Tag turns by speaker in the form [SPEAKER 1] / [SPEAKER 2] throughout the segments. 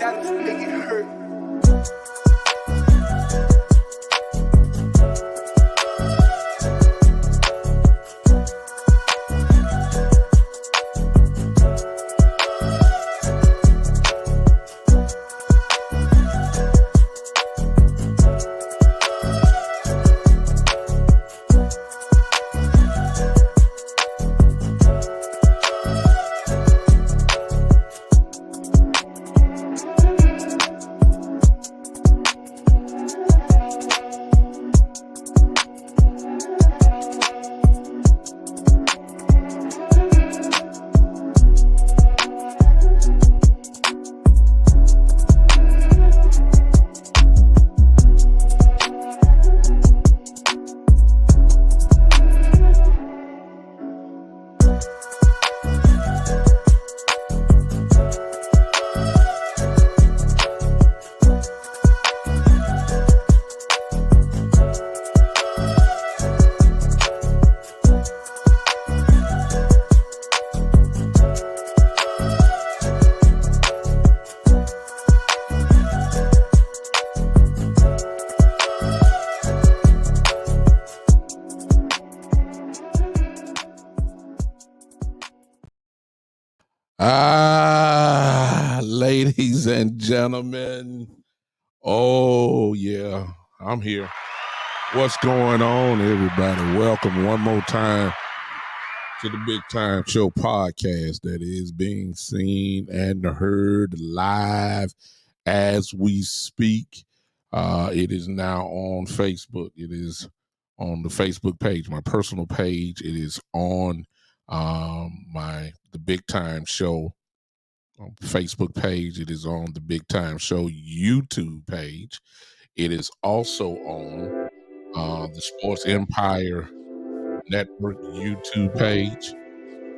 [SPEAKER 1] Dallas when they get hurt.
[SPEAKER 2] Ladies and gentlemen, oh yeah, I'm here. What's going on, everybody? Welcome one more time to the Big Time Show podcast that is being seen and heard live as we speak. It is now on Facebook. It is on the Facebook page, my personal page. It is on the Big Time Show Facebook page. It is on the Big Time Show YouTube page. It is also on the Sports Empire Network YouTube page.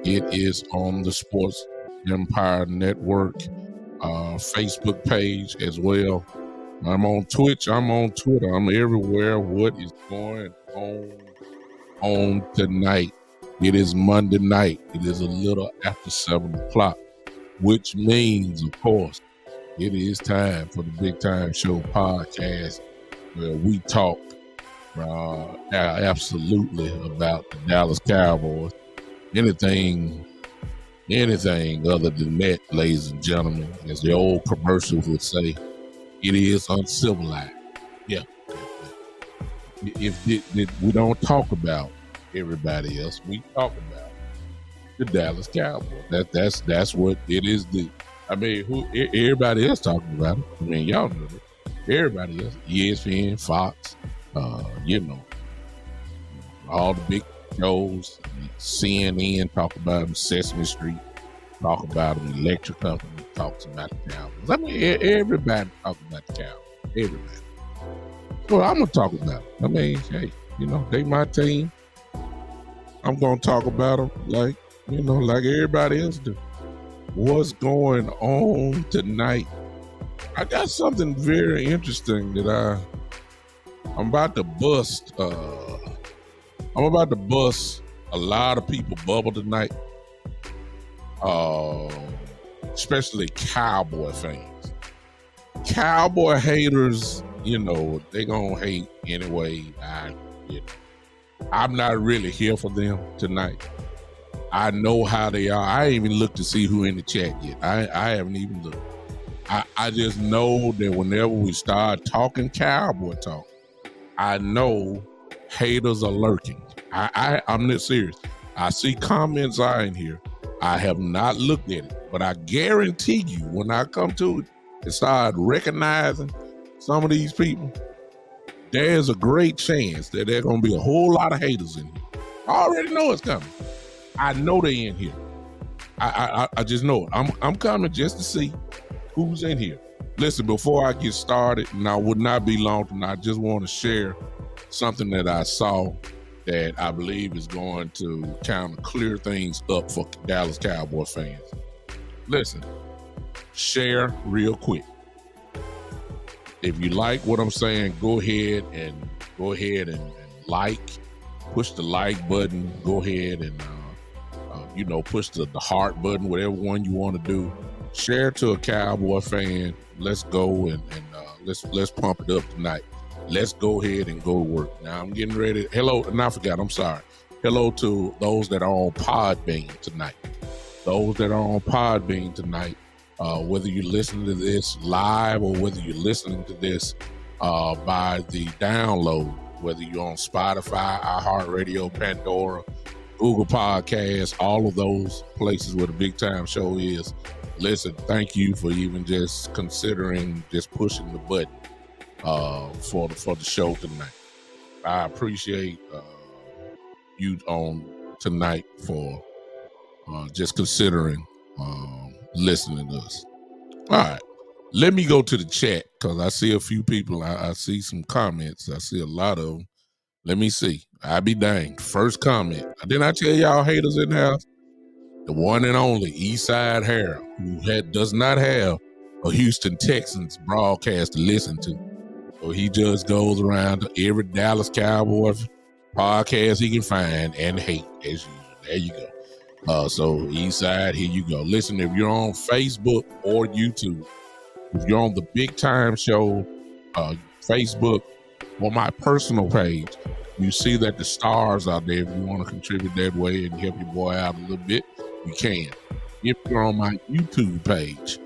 [SPEAKER 2] It is on the Sports Empire Network Facebook page as well. I'm on Twitch. I'm on Twitter. I'm everywhere. What is going on tonight? It is Monday night. It is a little after 7 o'clock. Which means, of course, it is time for the Big Time Show podcast where we talk absolutely about the Dallas Cowboys. Anything other than that, ladies and gentlemen, as the old commercials would say, it is uncivilized. Yeah. If we don't talk about everybody else, we talk about the Dallas Cowboys. That's what it is. Everybody else talking about it. I mean, y'all know it. Everybody else, ESPN, Fox, all the big shows, CNN talk about them, Sesame Street talk about them, Electric Company talks about the Cowboys. I mean, everybody talks about the Cowboys. Everybody. Well, I'm gonna talk about it. I mean, hey, they my team. I'm gonna talk about them like everybody else do. What's going on tonight? I got something very interesting that I'm about to bust. I'm about to bust a lot of people bubble tonight. Especially Cowboy fans. Cowboy haters, they gonna hate anyway. I'm not really here for them tonight. I know how they are. I ain't even looked to see who in the chat yet. I haven't even looked. I just know that whenever we start talking Cowboy talk, I know haters are lurking. I'm not serious. I see comments are in here. I have not looked at it, but I guarantee you when I come to it and start recognizing some of these people, there's a great chance that there's going to be a whole lot of haters in here. I already know it's coming. I know they in here. I just know it. I'm coming just to see who's in here. Listen, before I get started, and I would not be long tonight, I just want to share something that I saw that I believe is going to kind of clear things up for Dallas Cowboy fans. Listen, share real quick. If you like what I'm saying, go ahead and like, push the like button, go ahead and push the heart button, whatever one you want to do. Share to a Cowboy fan. Let's go and let's pump it up tonight. Let's go ahead and go to work. Now I'm getting ready. Hello, and I forgot. I'm sorry. Hello to those that are on Podbean tonight. Those that are on Podbean tonight, whether you're listening to this live or whether you're listening to this by the download, whether you're on Spotify, iHeartRadio, Pandora, Google Podcasts, all of those places where the Big Time Show is. Listen, thank you for even just considering just pushing the button for the show tonight. I appreciate you on tonight for just considering listening to us. All right, let me go to the chat because I see a few people. I see some comments. I see a lot of them. Let me see. I be danged. First comment. Didn't I tell y'all haters in the house? The one and only Eastside Harold, who does not have a Houston Texans broadcast to listen to. So he just goes around to every Dallas Cowboys podcast he can find and hate as usual. There you go. So Eastside, here you go. Listen, if you're on Facebook or YouTube, if you're on the Big Time Show, Facebook or my personal page, you see that the stars out there. If you want to contribute that way and help your boy out a little bit, you can. If you're on my YouTube page,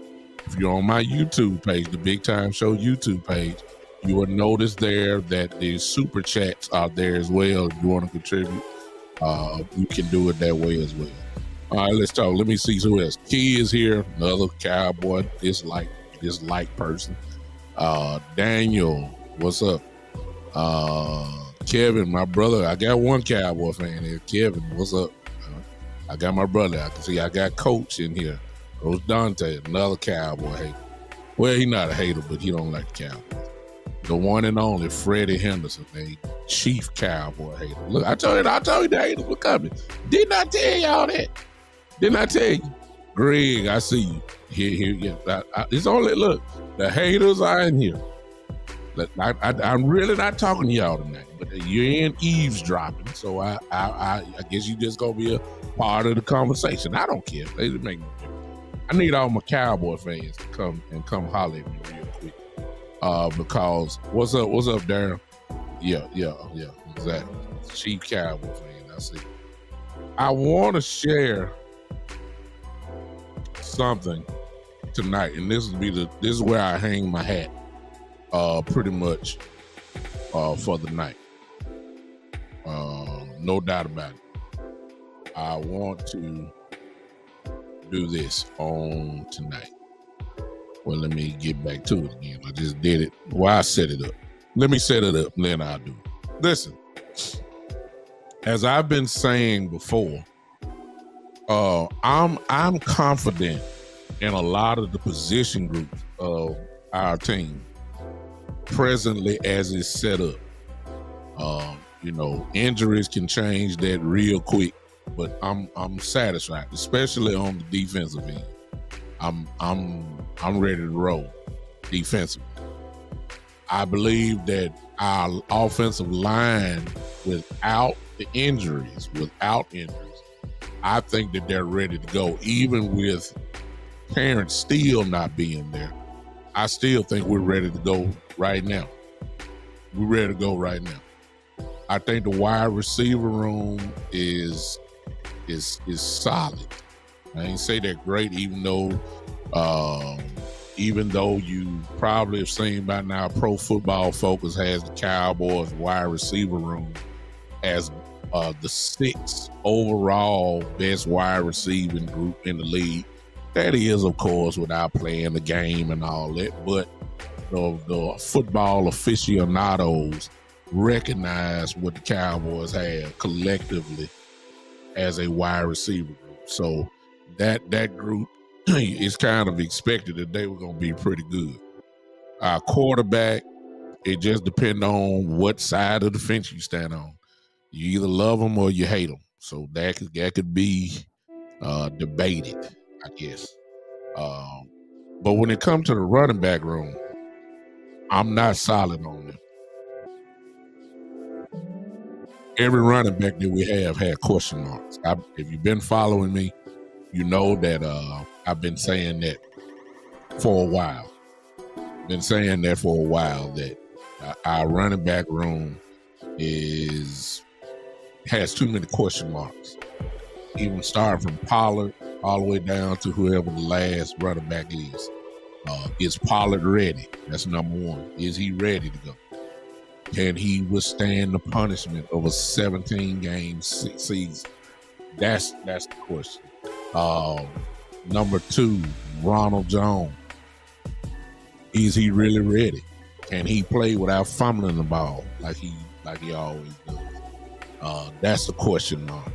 [SPEAKER 2] the Big Time Show YouTube page, you will notice there that the super chats are there as well. If you want to contribute, you can do it that way as well. All right, let's talk. Let me see who else. Key is here, another Cowboy dislike person. Daniel, what's up? Kevin, my brother. I got one Cowboy fan here. Kevin, what's up? I got my brother. I can see I got Coach in here. Coach Dante, another Cowboy hater. Well, he's not a hater, but he don't like the Cowboys. The one and only Freddie Henderson, a chief Cowboy hater. Look, I told you the haters were coming. Didn't I tell y'all that? Didn't I tell you? Greg, I see you. Here. Yeah. It's only, look, the haters are in here. I'm really not talking to y'all tonight, but you're in eavesdropping, so I guess you just gonna be a part of the conversation. I don't care. They make no difference. I need all my Cowboy fans to come holler at me real quick. Because what's up, Darren? Yeah, exactly. Chief Cowboy fan, I see. I want to share something tonight, and this is where I hang my hat. Pretty much for the night. No doubt about it. I want to do this on tonight. Well, let me get back to it again. I just did it. Well, I set it up. Let me set it up, and then I'll do it. Listen, as I've been saying before, I'm confident in a lot of the position groups of our team presently as it's set up. Injuries can change that real quick, but I'm satisfied, especially on the defensive end. I'm ready to roll defensively. I believe that our offensive line, without injuries, I think that they're ready to go. Even with Terrence still not being there, I still think we're ready to go right now. We're ready to go right now. I think the wide receiver room is solid. I ain't say that great, even though you probably have seen by now, Pro Football Focus has the Cowboys wide receiver room as the sixth overall best wide receiving group in the league. That is, of course, without playing the game and all that, but the football aficionados recognize what the Cowboys have collectively as a wide receiver group. So that group is kind of expected that they were going to be pretty good. Our quarterback, it just depends on what side of the fence you stand on. You either love them or you hate them. So that could be debated, I guess. But when it comes to the running back room, I'm not solid on them. Every running back that we have had question marks. If you've been following me, you know that I've been saying that for a while. Been saying that for a while, that our running back room has too many question marks. Even starting from Pollard all the way down to whoever the last running back is. Is Pollard ready? That's number one. Is he ready to go? Can he withstand the punishment of a 17-game season? That's the question. Number two, Ronald Jones. Is he really ready? Can he play without fumbling the ball like he always does? That's the question mark.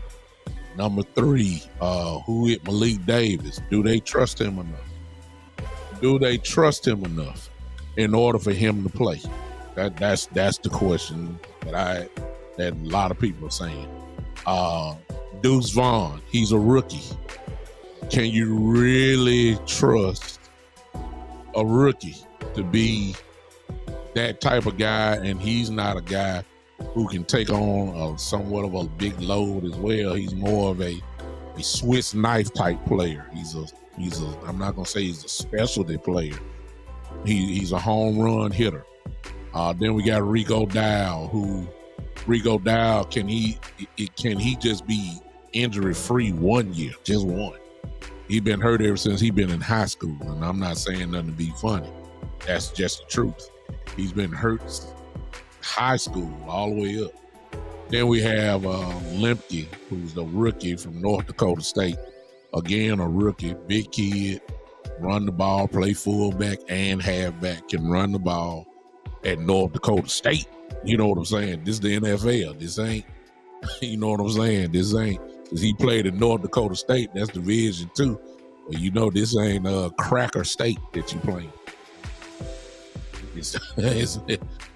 [SPEAKER 2] Number three, who hit Malik Davis? Do they trust him enough? Do they trust him enough in order for him to play? That's the question that a lot of people are saying. Deuce Vaughn, he's a rookie. Can you really trust a rookie to be that type of guy? And he's not a guy who can take on somewhat of a big load as well. He's more of a Swiss knife type player. He's a I'm not gonna say he's a specialty player. He's a home run hitter. Then we got Rico Dowd, can he just be injury free 1 year, just one? He's been hurt ever since he's been in high school, and I'm not saying nothing to be funny. That's just the truth. He's been hurt high school all the way up. Then we have Lemke, who's the rookie from North Dakota State. Again, a rookie, big kid, run the ball, play fullback and halfback, can run the ball at North Dakota State. You know what I'm saying? This is the NFL. This ain't, you know what I'm saying? This ain't, because he played at North Dakota State. That's Division II. Well, you know, this ain't a cracker state that you playing. It's the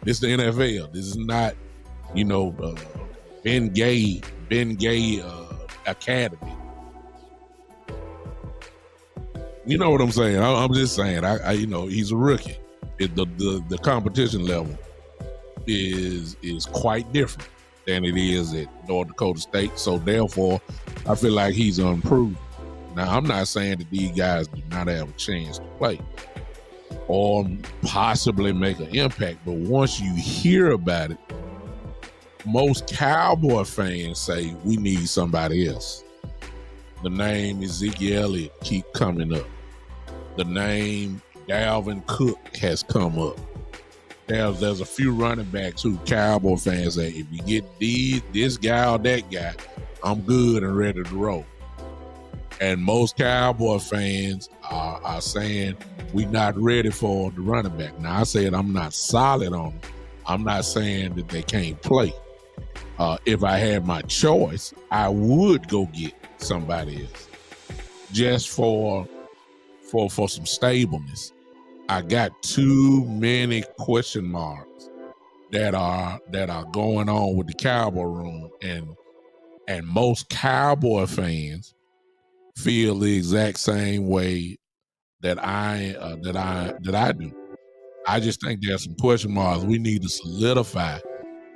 [SPEAKER 2] NFL. This is not, you know, Ben Gay Academy. You know what I'm saying? I'm just saying. I you know, he's a rookie. The competition level is quite different than it is at North Dakota State. So therefore, I feel like he's unproven. Now, I'm not saying that these guys do not have a chance to play or possibly make an impact, but once you hear about it, most Cowboy fans say we need somebody else. The name Ezekiel Elliott keep coming up. The name Dalvin Cook has come up. There's a few running backs who Cowboy fans say, if you get this guy or that guy, I'm good and ready to roll. And most Cowboy fans are saying we're not ready for the running back. Now, I said I'm not solid on them. I'm not saying that they can't play. If I had my choice, I would go get somebody else just for some stableness. I got too many question marks that are going on with the Cowboy room, and most Cowboy fans feel the exact same way that I do. I just think there's some question marks we need to solidify.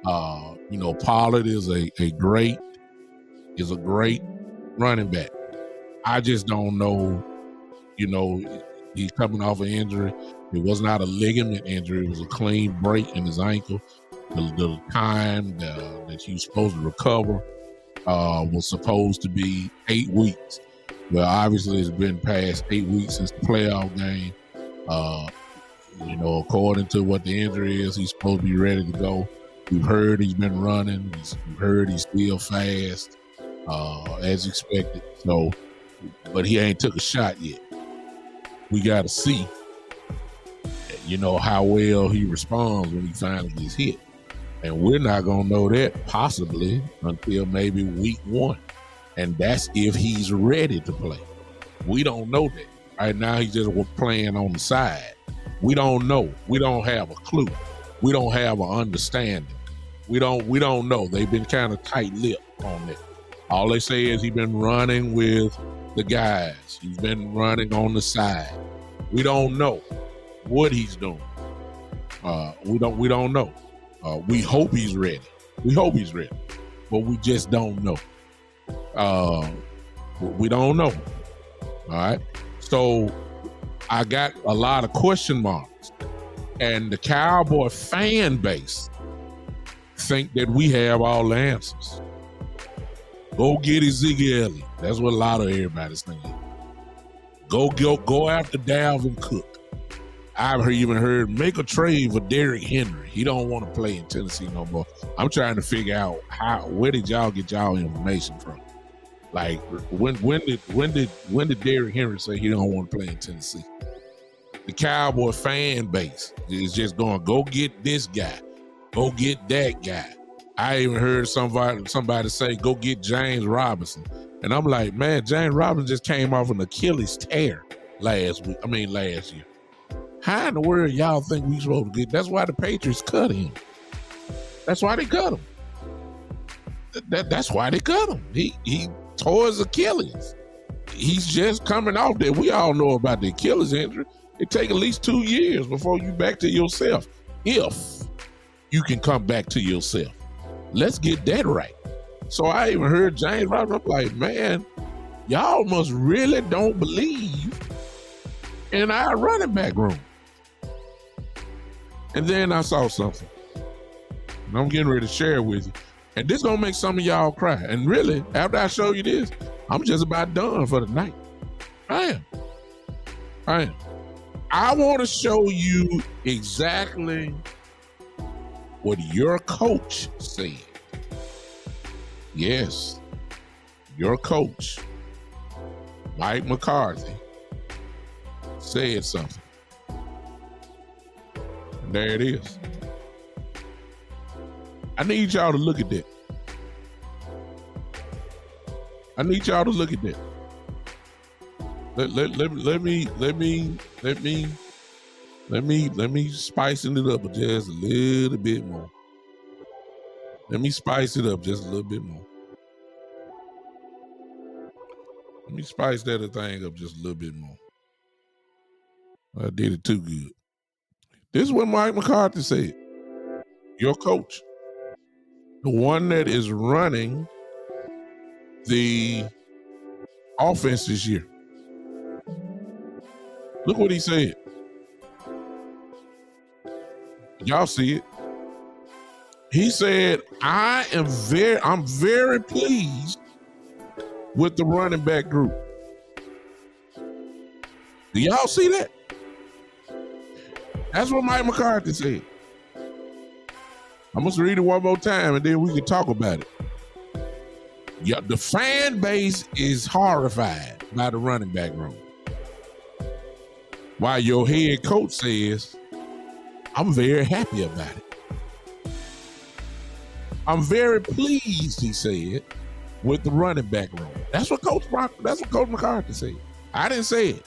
[SPEAKER 2] You know, Pollard is a great running back. I just don't know. You know, he's coming off an injury. It was not a ligament injury. It was a clean break in his ankle. The time that he was supposed to recover was supposed to be 8 weeks. Well, obviously, it's been past 8 weeks since the playoff game. You know, according to what the injury is, he's supposed to be ready to go. We've heard he's been running. We've heard he's still fast, as expected. So, but he ain't took a shot yet. We got to see, you know, how well he responds when he finally gets hit. And we're not going to know that possibly until maybe week 1. And that's if he's ready to play. We don't know that. Right now, he's just playing on the side. We don't know. We don't have a clue. We don't have an understanding. We don't know. They've been kind of tight-lipped on it. All they say is he's been running with the guys. He's been running on the side. We don't know what he's doing. We don't know. We hope he's ready. But we just don't know. We don't know. All right. So I got a lot of question marks. And the Cowboy fan base think that we have all the answers. Go get Ezekiel Elliott. That's what a lot of everybody's thinking. Go after Dalvin Cook. I've even heard make a trade for Derrick Henry. He don't want to play in Tennessee no more. I'm trying to figure out where did y'all get y'all information from? Like when did Derrick Henry say he don't want to play in Tennessee? The Cowboy fan base is just going, go get this guy, go get that guy. I even heard somebody say, go get James Robinson. And I'm like, man, James Robinson just came off an Achilles tear last year. How in the world y'all think we supposed to get? That's why the Patriots cut him. That's why they cut him. That's why they cut him. He tore his Achilles. He's just coming off that. We all know about the Achilles injury. It take at least 2 years before you back to yourself. If you can come back to yourself. Let's get that right. So I even heard James Robinson. I'm like, man, y'all must really don't believe in our running back room. And then I saw something. And I'm getting ready to share it with you. And this gonna make some of y'all cry. And really, after I show you this, I'm just about done for the night. I am. I want to show you exactly what your coach said. Yes, your coach, Mike McCarthy, said something. And there it is. I need y'all to look at that. I need y'all to look at that. Let me spice it up just a little bit more. Let me spice it up just a little bit more. Let me spice that thing up just a little bit more. I did it too good. This is what Mike McCarthy said. Your coach, the one that is running the offense this year. Look what he said. Y'all see it. He said, I'm very pleased with the running back group. Do y'all see that? That's what Mike McCarthy said. I must read it one more time and then we can talk about it. Yeah, the fan base is horrified by the running back room. While your head coach says, I'm very happy about it. I'm very pleased, he said, with the running back room. That's what Coach McCarthy said. I didn't say it.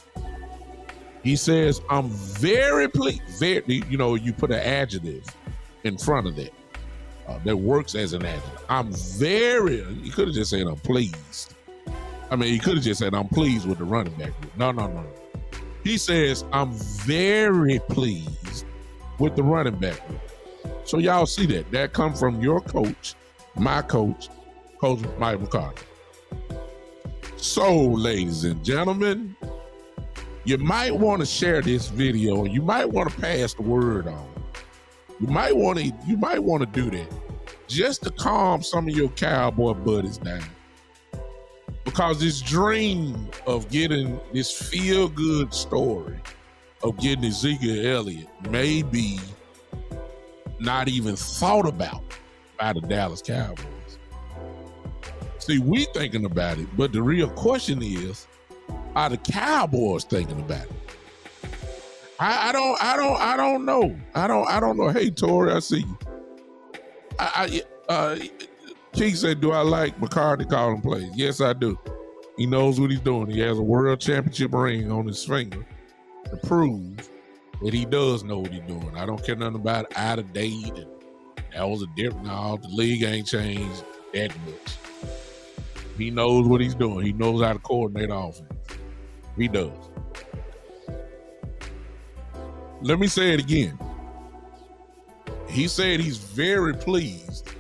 [SPEAKER 2] He says, I'm very pleased. You put an adjective in front of that. That works as an adjective. You could have just said, I'm pleased. He could have just said, I'm pleased with the running back group. No. He says, I'm very pleased with the running back group. So y'all see that. That come from your coach, my coach, Coach Mike McCarthy. So, ladies and gentlemen, you might want to share this video and you might want to pass the word on. You might want to do that just to calm some of your Cowboy buddies down. Because this dream of getting this feel-good story of getting Ezekiel Elliott may be not even thought about by the Dallas Cowboys. See, we thinking about it, but the real question is, are the Cowboys thinking about it? I don't know. I don't know. Hey, Tori, I see you. Keith said, do I like McCarthy calling plays? Yes, I do. He knows what he's doing. He has a world championship ring on his finger to prove that he does know what he's doing. I don't care nothing about out of date. And that was a different. No, the league ain't changed that much. He knows what he's doing. He knows how to coordinate offense. He does. Let me say it again. He said he's very pleased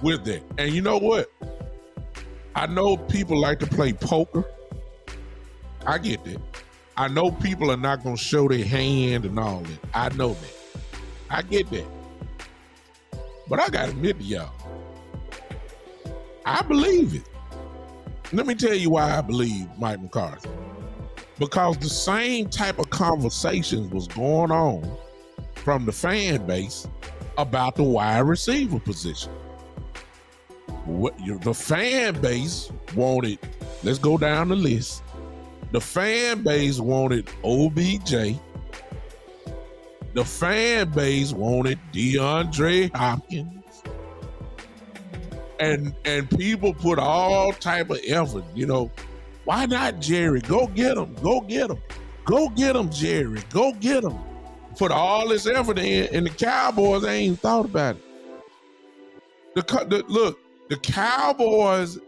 [SPEAKER 2] with that. And you know what? I know people like to play poker. I get that. I know people are not going to show their hand and all that. I know that. I get that. But I got to admit to y'all, I believe it. Let me tell you why I believe Mike McCarthy. Because the same type of conversations was going on from the fan base about the wide receiver position. The fan base wanted, let's go down the list. The fan base wanted OBJ. The fan base wanted DeAndre Hopkins. And people put all type of effort, why not Jerry? Go get him. Go get him. Go get him, Jerry. Go get him. Put all this effort in, and the Cowboys ain't even thought about it. Look, the Cowboys,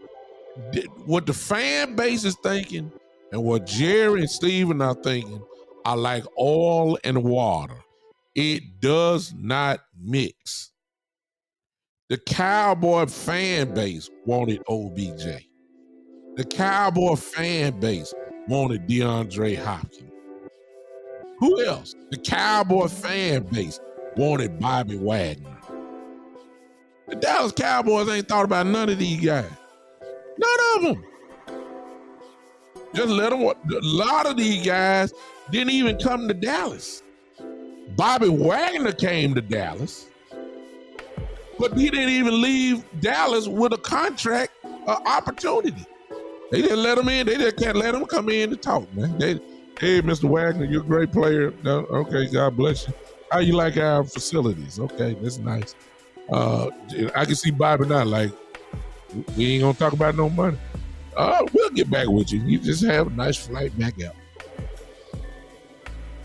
[SPEAKER 2] what the fan base is thinking and what Jerry and Steven are thinking are like oil and water. It does not mix. The Cowboy fan base wanted OBJ. The Cowboy fan base wanted DeAndre Hopkins. Who else? The Cowboy fan base wanted Bobby Wagner. The Dallas Cowboys ain't thought about none of these guys. None of them. Just let them. A lot of these guys didn't even come to Dallas. Bobby Wagner came to Dallas, but he didn't even leave Dallas with a contract opportunity. They didn't let him in. They just can't let him come in to talk, man. Hey, Mr. Wagner, you're a great player. Okay, God bless you. How you like our facilities? Okay, that's nice. I can see Bobby now, like, we ain't gonna talk about no money. We'll get back with you. You just have a nice flight back out.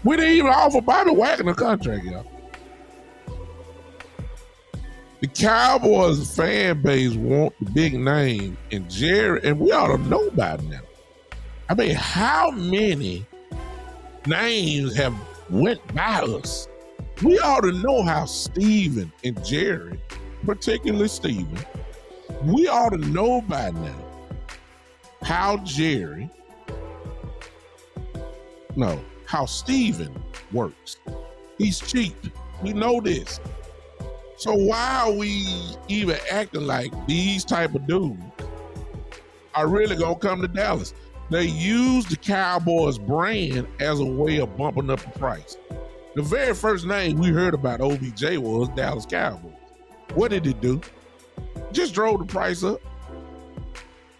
[SPEAKER 2] We didn't even offer Bobby Wagner a contract, y'all. The Cowboys fan base want the big name, and Jerry, and we ought to know about now. I mean, how many names have went by us? We ought to know how Steven and Jerry, particularly Steven, we ought to know by now how how Steven works. He's cheap. We know this. So why are we even acting like these type of dudes are really gonna come to Dallas? They use the Cowboys brand as a way of bumping up the price. The very first name we heard about OBJ was Dallas Cowboys. What did it do? Just drove the price up.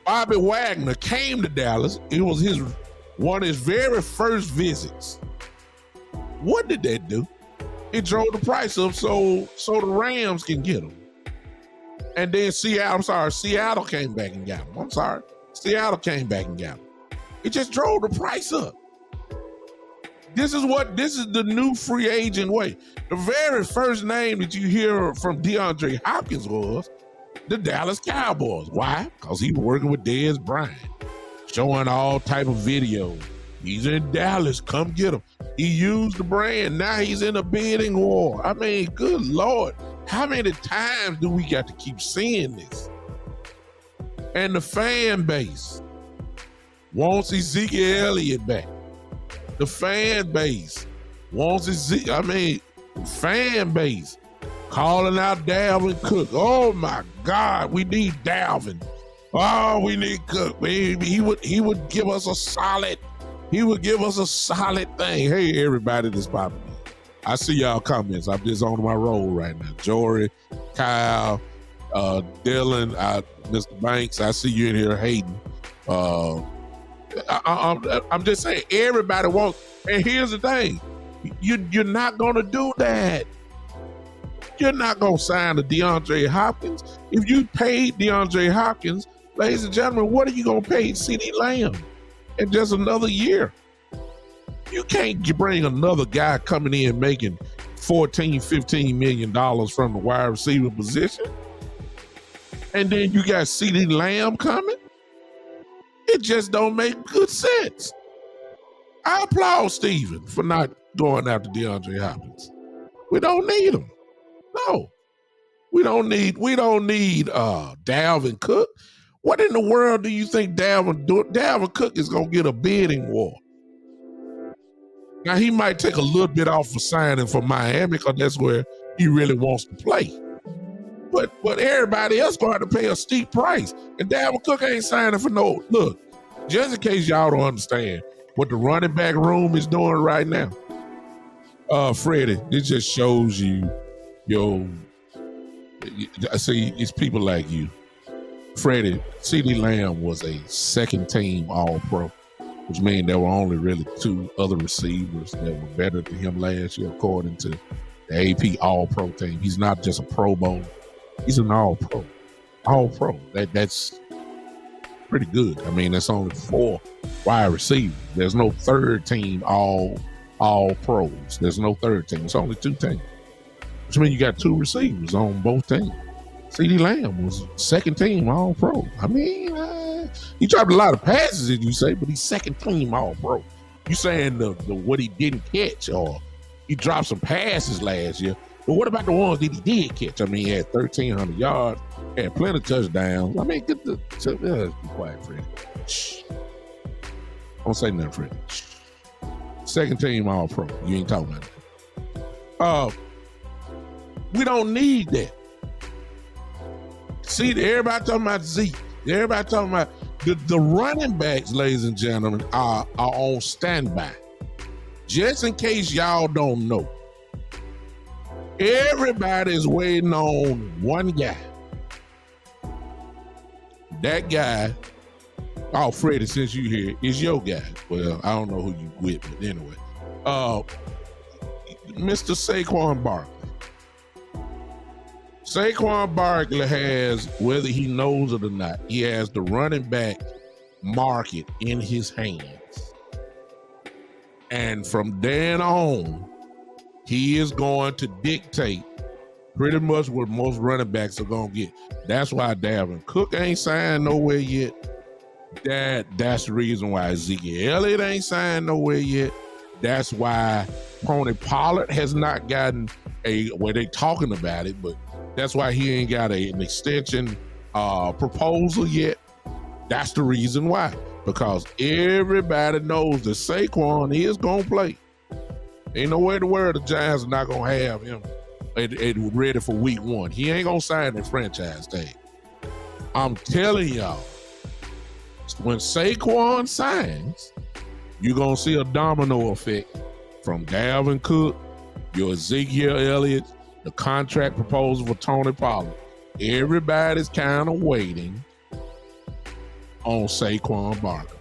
[SPEAKER 2] Bobby Wagner came to Dallas. It was one of his very first visits. What did that do? It drove the price up so the Rams can get him. And then Seattle came back and got him. Seattle came back and got him. It just drove the price up. This is the new free agent way. The very first name that you hear from DeAndre Hopkins was the Dallas Cowboys. Why? Because he was working with Dez Bryant, showing all type of videos. He's in Dallas, come get him. He used the brand, now he's in a bidding war. I mean, good Lord, how many times do we got to keep seeing this? And the fan base wants Ezekiel Elliott back. The fan base wants fan base calling out Dalvin Cook. Oh my God, we need Dalvin. Oh, we need Cook. He would give us a solid. He would give us a solid thing. Hey, everybody that's popping in. I see y'all comments. I'm just on my roll right now. Jory, Kyle, Dylan, Mr. Banks. I see you in here hating. I'm just saying, everybody wants. And here's the thing: you're not gonna do that. You're not gonna sign a DeAndre Hopkins. If you paid DeAndre Hopkins, ladies and gentlemen, what are you gonna pay CeeDee Lamb in just another year? You can't bring another guy coming in making $14-15 million from the wide receiver position, and then you got CeeDee Lamb coming. It just don't make good sense. I applaud Steven for not going after DeAndre Hopkins. We don't need him. No, we don't need Dalvin Cook. What in the world do you think Dalvin Cook is gonna get a bidding war? Now, he might take a little bit off for signing for Miami because that's where he really wants to play. But everybody else going to have to pay a steep price. And Dalvin Cook ain't signing for no. Look, just in case y'all don't understand what the running back room is doing right now. Freddie, this just shows you, I see it's people like you. Freddie, CeeDee Lamb was a second-team All-Pro, which means there were only really 2 other receivers that were better than him last year, according to the AP All-Pro team. He's not just a Pro Bowl. He's an All-Pro. All-Pro. That's pretty good. I mean, that's only 4 wide receivers. There's no third team All-Pros. There's no third team. It's only 2 teams. Which means you got 2 receivers on both teams. CeeDee Lamb was second team All-Pro. I mean, he dropped a lot of passes, as you say, but he's second team All-Pro. You saying the what he didn't catch, or he dropped some passes last year, but what about the ones that he did catch? I mean, he had 1,300 yards, had plenty of touchdowns. I mean, be quiet, Freddie. Shh. Don't say nothing, Freddie. Shh. Second team All-Pro. You ain't talking about that. We don't need that. See, everybody talking about Zeke. Everybody talking about the running backs, ladies and gentlemen, are on standby. Just in case y'all don't know, everybody is waiting on one guy. That guy, Freddie, since you here, is your guy. Well, I don't know who you with, but anyway. Mr. Saquon Barkley. Saquon Barkley has, whether he knows it or not, he has the running back market in his hands. And from then on, he is going to dictate pretty much what most running backs are going to get. That's why Dalvin Cook ain't signed nowhere yet. That's the reason why Ezekiel Elliott ain't signed nowhere yet. That's why Tony Pollard has not gotten they talking about it, but that's why he ain't got an extension proposal yet. That's the reason why. Because everybody knows that Saquon is going to play. Ain't no way in the world the Giants are not going to have him ready for week 1. He ain't going to sign that franchise tag. I'm telling y'all, when Saquon signs, you're going to see a domino effect from Dalvin Cook, your Ezekiel Elliott, the contract proposal for Tony Pollard. Everybody's kind of waiting on Saquon Barkley.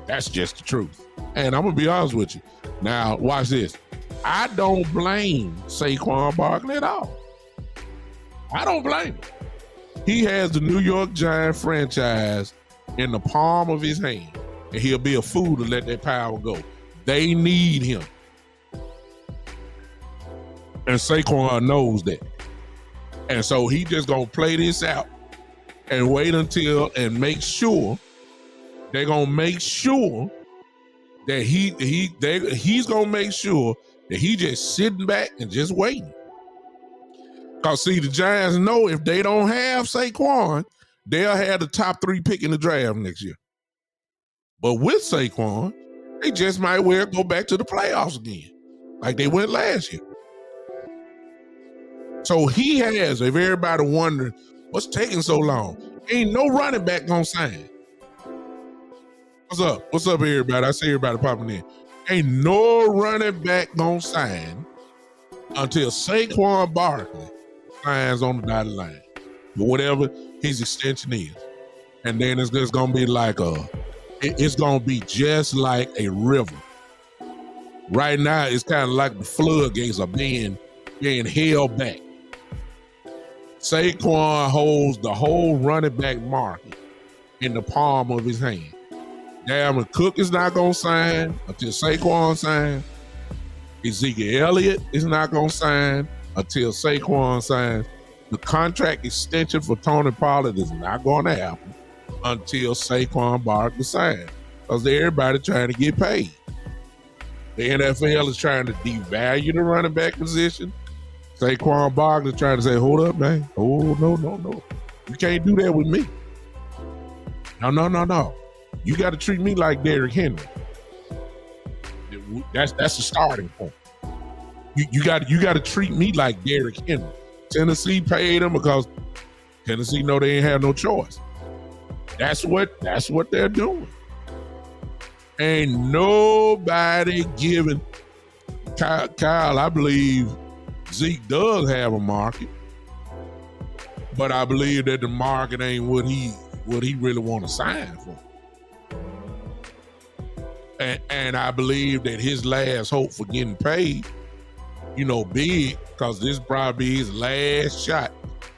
[SPEAKER 2] That's just the truth. And I'm going to be honest with you. Now, watch this. I don't blame Saquon Barkley at all. I don't blame him. He has the New York Giants franchise in the palm of his hand, and he'll be a fool to let that power go. They need him. And Saquon knows that. And so he just going to play this out and wait until and make sure they're going to make sure that he's going to make sure that he just sitting back and just waiting. Because, see, the Giants know if they don't have Saquon, they'll have the top 3 pick in the draft next year. But with Saquon, they just might well go back to the playoffs again, like they went last year. So he has, if everybody wondering, what's taking so long? Ain't no running back gonna sign. What's up? What's up, everybody? I see everybody popping in. Ain't no running back gonna sign until Saquon Barkley signs on the dotted line, or whatever his extension is. And then it's just gonna be like it's gonna be just like a river. Right now, it's kind of like the floodgates are being held back. Saquon holds the whole running back market in the palm of his hand. Dalvin Cook is not going to sign until Saquon signs. Ezekiel Elliott is not going to sign until Saquon signs. The contract extension for Tony Pollard is not going to happen until Saquon Barkley signs, because everybody trying to get paid. The NFL is trying to devalue the running back position. Saquon Barkley trying to say, hold up, man. Oh, no. You can't do that with me. No. You got to treat me like Derrick Henry. That's the starting point. You got to treat me like Derrick Henry. Tennessee paid him because Tennessee know they ain't have no choice. That's what they're doing. Ain't nobody giving Kyle. I believe Zeke does have a market, but I believe that the market ain't what he really want to sign for. And I believe that his last hope for getting paid, big, because this probably his last shot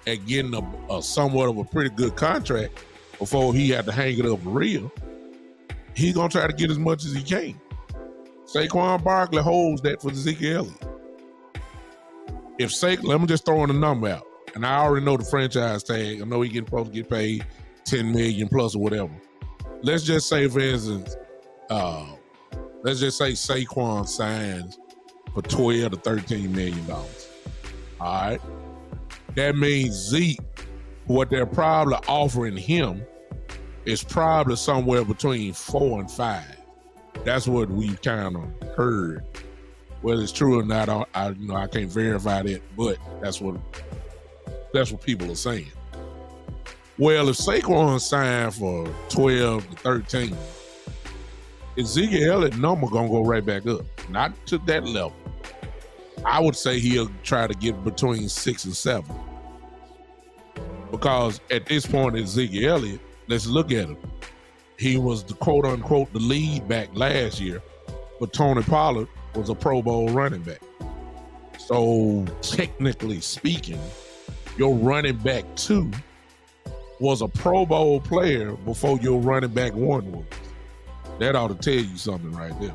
[SPEAKER 2] at getting a somewhat of a pretty good contract before he had to hang it up for real. He's going to try to get as much as he can. Saquon Barkley holds that for Zeke Elliott. Let me just throw in a number out. And I already know the franchise tag. I know he's supposed to get paid $10 million plus or whatever. Let's just say, for instance, Saquon signs for $12 to $13 million. All right. That means Zeke, what they're probably offering him, is probably somewhere between 4 and 5. That's what we've kind of heard. Whether it's true or not, I can't verify that, but that's what people are saying. Well, if Saquon signed for 12 to 13, Ezekiel Elliott's number gonna go right back up. Not to that level. I would say he'll try to get between 6 and 7. Because at this point, Ezekiel Elliott, let's look at him. He was the quote unquote the lead back last year, but Tony Pollard was a Pro Bowl running back. So technically speaking, your running back 2 was a Pro Bowl player before your running back 1 was. That ought to tell you something right there.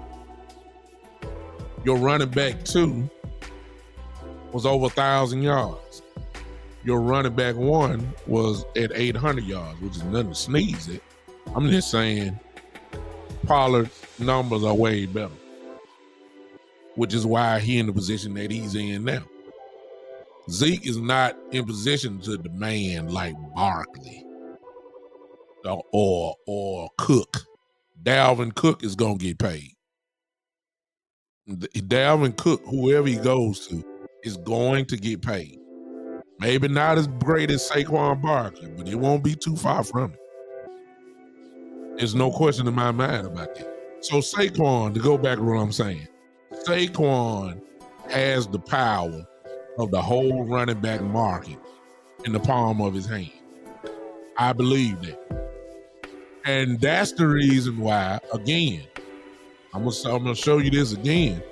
[SPEAKER 2] Your running back 2 was over 1,000 yards. Your running back 1 was at 800 yards, which is nothing to sneeze at. I'm just saying Pollard's numbers are way better, which is why he's in the position that he's in now. Zeke is not in position to demand like Barkley or Cook. Dalvin Cook is going to get paid. Dalvin Cook, whoever he goes to, is going to get paid. Maybe not as great as Saquon Barkley, but it won't be too far from it. There's no question in my mind about that. So Saquon, to go back to what I'm saying, Saquon has the power of the whole running back market in the palm of his hand. I believe that. And that's the reason why, again, I'm gonna show you this again.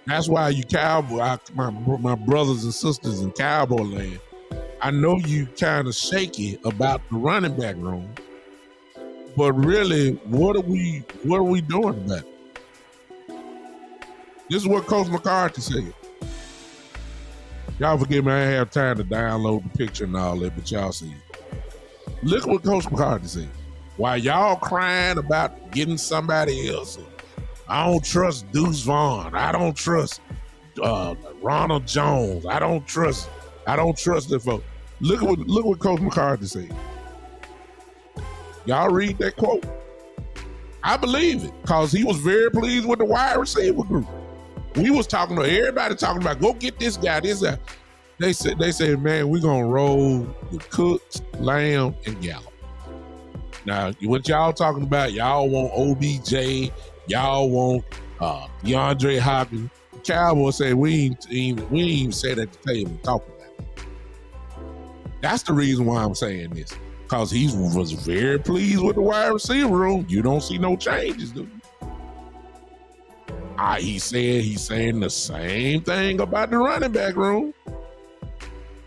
[SPEAKER 2] That's why you Cowboy, my brothers and sisters in Cowboy land, I know you kind of shaky about the running back room, but really, what are we doing about it? This is what Coach McCarthy said. Y'all forgive me, I ain't have time to download the picture and all that, but y'all see it. Look what Coach McCarthy said. While y'all crying about getting somebody else, I don't trust Deuce Vaughn. I don't trust Ronald Jones. I don't trust the folks. Look what Coach McCarthy said. Y'all read that quote. I believe it because he was very pleased with the wide receiver group. We was talking to everybody talking about go get this guy, this guy. They said, man, we're gonna roll with Cooks, Lamb, and Gallup. Now, what y'all talking about? Y'all want OBJ. Y'all want DeAndre Hopkins. The Cowboys say we ain't even sat at the table talking about it. That's the reason why I'm saying this. Because he was very pleased with the wide receiver room. You don't see no changes, do you? He's saying the same thing about the running back room.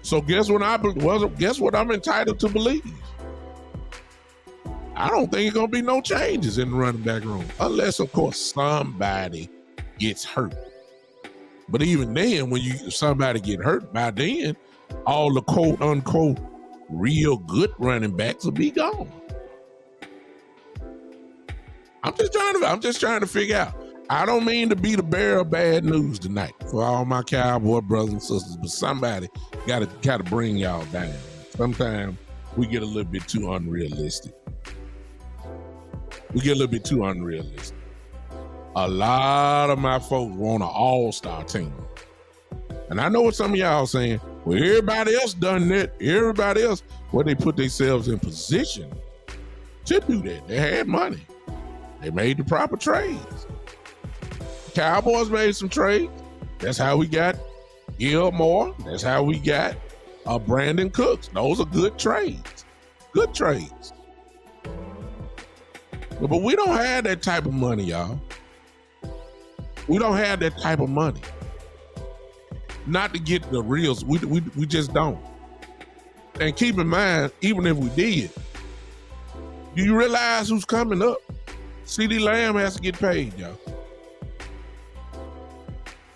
[SPEAKER 2] So guess what I'm entitled to believe? I don't think it's gonna be no changes in the running back room, unless of course somebody gets hurt. But even then, when somebody get hurt, by then all the quote unquote real good running backs will be gone. I'm just trying to figure out. I don't mean to be the bearer of bad news tonight for all my Cowboy brothers and sisters, but somebody gotta bring y'all down. Sometimes we get a little bit too unrealistic. A lot of my folks want an all-star team. And I know what some of y'all saying. Well, everybody else done that. Everybody else, well, they put themselves in position to do that. They had money. They made the proper trades. Cowboys made some trades. That's how we got Gilmore. That's how we got Brandon Cooks. Those are good trades. Good trades. But we don't have that type of money, y'all. We don't have that type of money. Not to get the reals. We just don't. And keep in mind, even if we did, do you realize who's coming up? CeeDee Lamb has to get paid, y'all.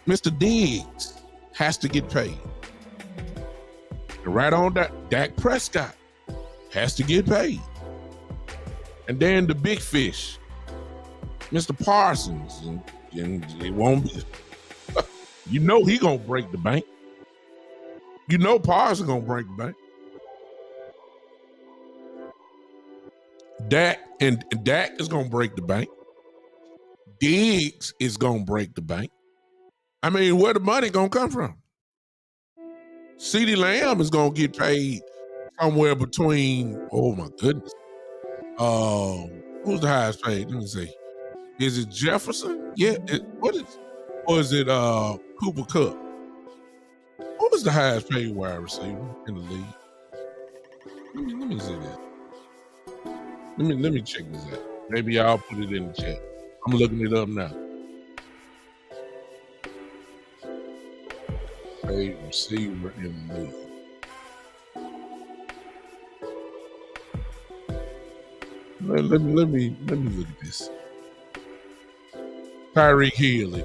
[SPEAKER 2] Mr. Diggs has to get paid. And right on that, Dak Prescott has to get paid. And then the big fish, Mr. Parsons, and it won't be. You know he gonna break the bank. You know Parsons gonna break the bank. Dak is gonna break the bank. Diggs is gonna break the bank. I mean, where the money gonna come from? CeeDee Lamb is gonna get paid somewhere between. Oh my goodness. Who's the highest paid? Let me see. Is it Jefferson? Yeah. Or is it Cooper Kupp? Who is the highest paid wide receiver in the league? Let me see that. Let me check this out. Maybe I'll put it in the chat. I'm looking it up now. Paid receiver in the league. Let me look at this. Tyreek Hill is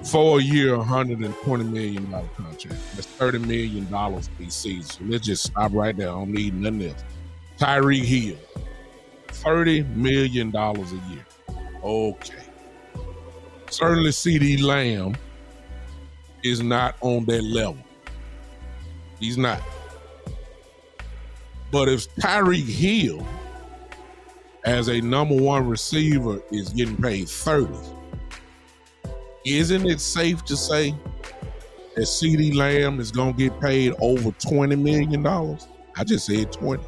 [SPEAKER 2] 4-year, $120 million contract. That's $30 million a season. So let's just stop right there. I don't need nothing else. Tyreek Hill, $30 million a year. Okay. Certainly CeeDee Lamb is not on that level. He's not. But if Tyreek Hill, as a number one receiver, is getting paid 30, isn't it safe to say that CeeDee Lamb is going to get paid over $20 million? I just said 20.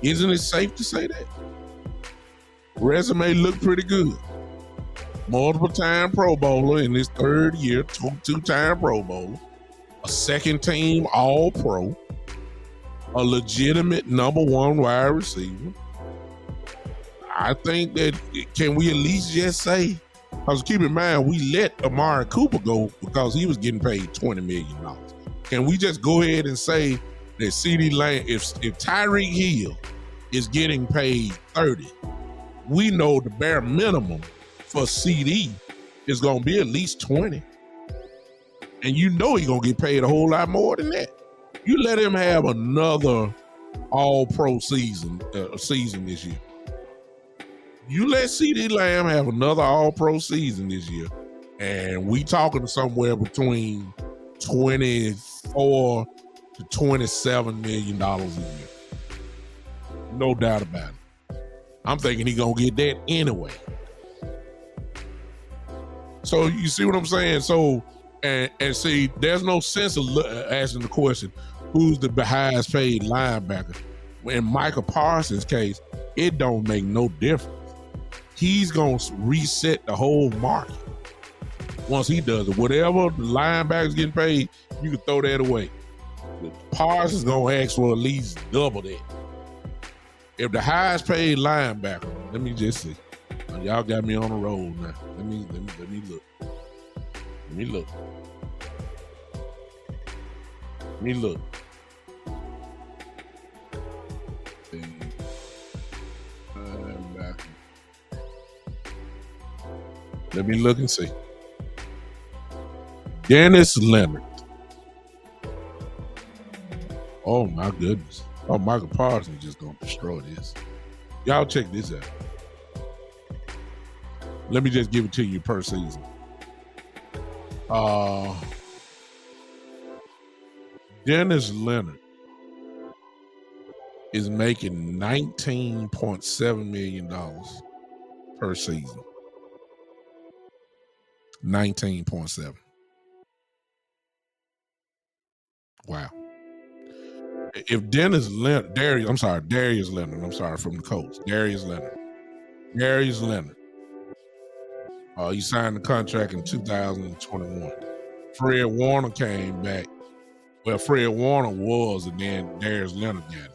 [SPEAKER 2] Isn't it safe to say that? Resume looked pretty good. Multiple time Pro Bowler in his third year, two-time Pro Bowler, a second team All-Pro, a legitimate number one wide receiver. I think that, can we at least just say, because keep in mind, we let Amari Cooper go because he was getting paid $20 million. Can we just go ahead and say that CeeDee Lamb, if Tyreek Hill is getting paid 30, we know the bare minimum for CD is going to be at least 20. And you know he's going to get paid a whole lot more than that. You let him have another all-pro season this year. You let CeeDee Lamb have another all-pro season this year, and we talking somewhere between $24 to $27 million a year. No doubt about it. I'm thinking he's going to get that anyway. So you see what I'm saying? So, and see, there's no sense of asking the question, who's the highest paid linebacker? In Micah Parsons' case, it don't make no difference. He's going to reset the whole market once he does it. Whatever the linebacker's getting paid, you can throw that away. The Parsons going to ask for at least double that. If the highest paid linebacker, let me just see. Y'all got me on the roll now. Let me look. Let me look. Let me look. Let me look and see. Dennis Leonard. Oh my goodness. Oh, Michael Parsons just gonna destroy this. Y'all check this out. Let me just give it to you per season. Dennis Leonard is making $19.7 million per season. 19.7. Wow. If Darius Leonard, I'm sorry, from the Colts. Darius Leonard. He signed the contract in 2021. Fred Warner came back. Well, Fred Warner was, and then Darius Leonard got it.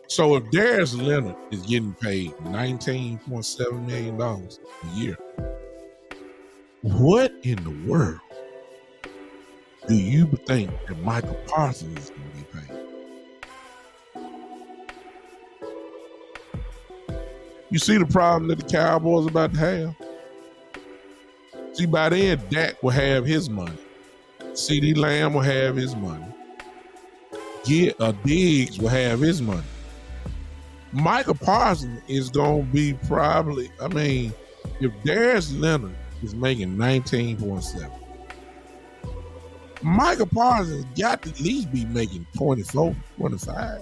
[SPEAKER 2] So if Darius Leonard is getting paid $19.7 million a year, what in the world do you think that Michael Parsons is going to be paid? You see the problem that the Cowboys are about to have? See, by then, Dak will have his money. CeeDee Lamb will have his money. Diggs will have his money. Michael Parsons is going to be probably, if Darius Leonard is making 19.7, Michael Parsons got to at least be making 24, 25.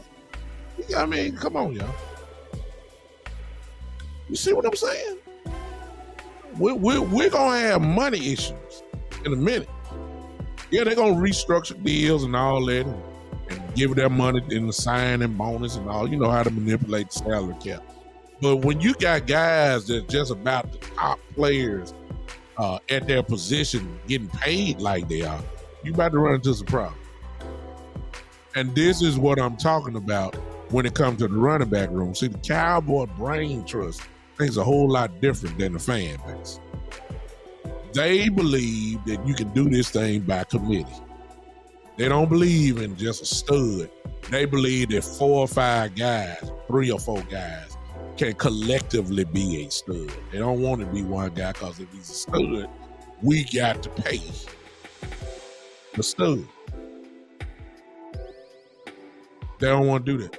[SPEAKER 2] Come on, y'all. You see what I'm saying? We're going to have money issues in a minute. Yeah, they're going to restructure deals and all that and give their money in the signing bonus and all. You know how to manipulate the salary cap. But when you got guys that just about the top players at their position getting paid like they are, you about to run into some problems. And this is what I'm talking about when it comes to the running back room. See, the Cowboy brain trust thinks a whole lot different than the fan base. They believe that you can do this thing by committee. They don't believe in just a stud. They believe that 4 or 5 guys, 3 or 4 guys, can collectively be a stud. They don't want to be one guy because if he's a stud, we got to pay the stud. They don't want to do that.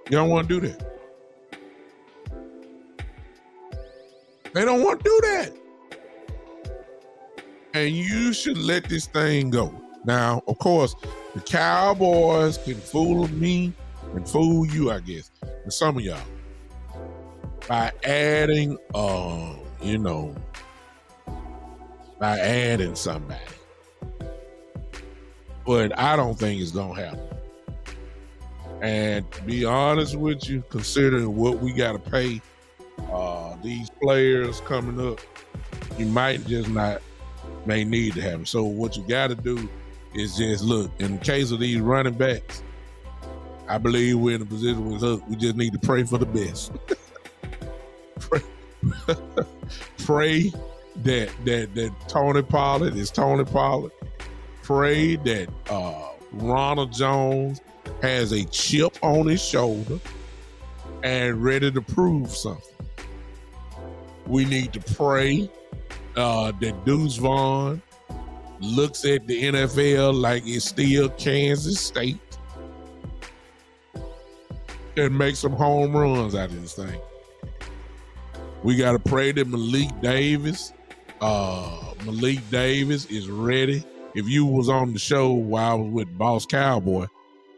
[SPEAKER 2] You don't want to do that. They don't want to do that. And you should let this thing go. Now, of course, the Cowboys can fool me and fool you, I guess, and some of y'all, by adding, by adding somebody. But I don't think it's going to happen. And to be honest with you, considering what we got to pay these players coming up, you might just may need to have them. So what you got to do is just look, in the case of these running backs, I believe we're in a position where we just need to pray for the best. Pray that Tony Pollard is Tony Pollard. Pray that Ronald Jones has a chip on his shoulder and ready to prove something. We need to pray that Deuce Vaughn looks at the NFL like it's still Kansas State and make some home runs out of this thing. We got to pray that Malik Davis is ready. If you was on the show while I was with Boss Cowboy,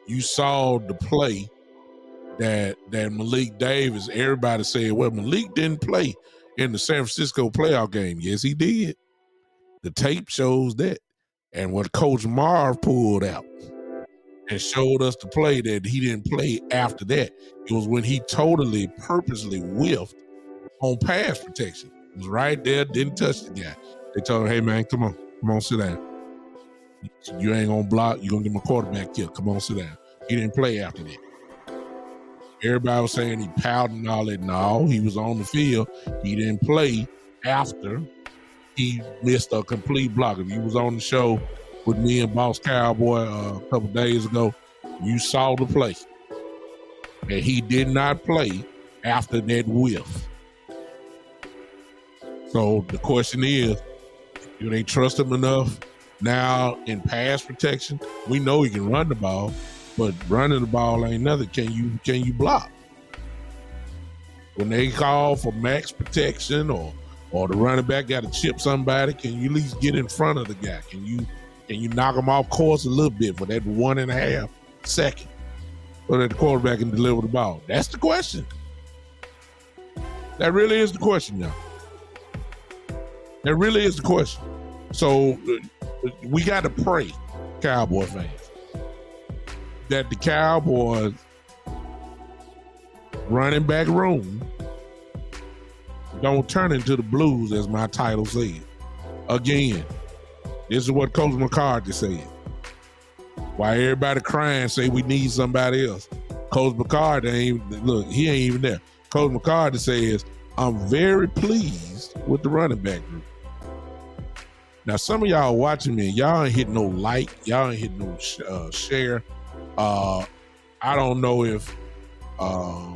[SPEAKER 2] you saw the play that Malik Davis, everybody said, well, Malik didn't play in the San Francisco playoff game. Yes, he did. The tape shows that. And what Coach Marv pulled out and showed us the play that he didn't play after that, it was when he totally, purposely whiffed on pass protection. He was right there, didn't touch the guy. They told him, hey, man, come on, sit down. You ain't going to block. You're going to get my quarterback killed. Come on, sit down. He didn't play after that. Everybody was saying he pouted and all that. No, he was on the field. He didn't play after he missed a complete block. If you was on the show with me and Boss Cowboy a couple days ago, you saw the play. And he did not play after that whiff. So the question is, do they trust him enough now in pass protection? We know he can run the ball, but running the ball ain't nothing. Can you block? When they call for max protection or the running back got to chip somebody, can you at least get in front of the guy? Can you knock him off course a little bit for that 1.5 second? so that the quarterback can deliver the ball? That's the question. That really is the question, y'all. That really is the question. So we got to pray, Cowboy fans, that the Cowboys running back room don't turn into the Blues, as my title said. Again, this is what Coach McCarthy said. Why everybody crying say we need somebody else. Coach McCarthy he ain't even there. Coach McCarthy says, I'm very pleased with the running back group. Now, some of y'all watching me, y'all ain't hit no like, y'all ain't hit no share. I don't know if, I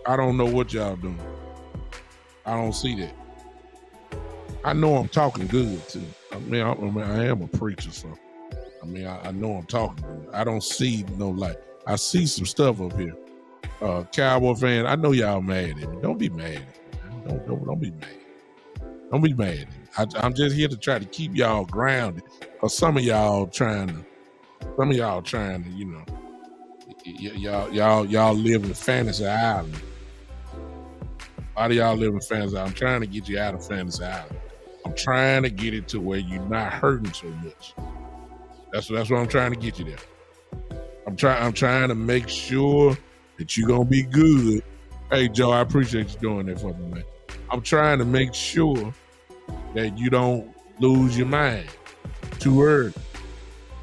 [SPEAKER 2] don't know what y'all doing. I don't see that. I know I'm talking good too. I mean, I am a preacher, so I know I'm talking good. I don't see no like. I see some stuff up here. Cowboy fan, I know y'all mad at me. Don't be mad at me. Don't be mad. Don't be mad at me. I'm just here to try to keep y'all grounded. Cause some of y'all trying to, you know, y'all live in fantasy island. A lot of y'all live in fantasy island. I'm trying to get you out of fantasy island. I'm trying to get it to where you're not hurting so much. That's what I'm trying to get you there. I'm trying to make sure that you're gonna be good. Hey Joe, I appreciate you doing that for me, man. I'm trying to make sure that you don't lose your mind too early.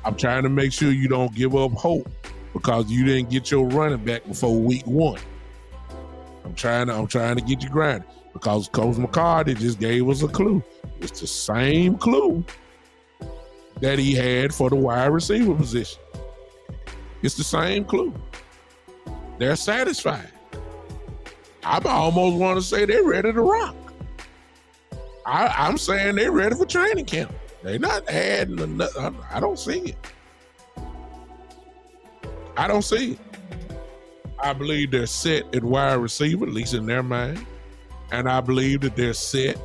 [SPEAKER 2] I'm trying to make sure you don't give up hope because you didn't get your running back before week 1. I'm trying to get you grounded because Coach McCarthy just gave us a clue. It's the same clue that he had for the wide receiver position. It's the same clue. They're satisfied. I almost want to say they're ready to rock. I'm saying they're ready for training camp. They're not adding another. I don't see it. I don't see it. I believe they're set at wide receiver, at least in their mind. And I believe that they're set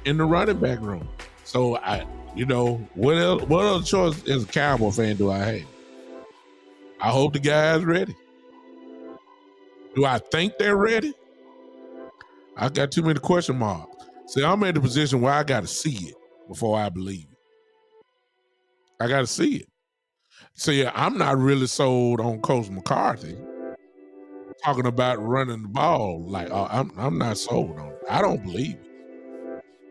[SPEAKER 2] in the running back room. So, what other choice as a Cowboy fan do I have? I hope the guy's ready. Do I think they're ready? I got too many question marks. See, I'm in the position where I got to see it before I believe it. I got to see it. So, yeah, I'm not really sold on Coach McCarthy talking about running the ball. Like, I'm not sold on it. I don't believe it.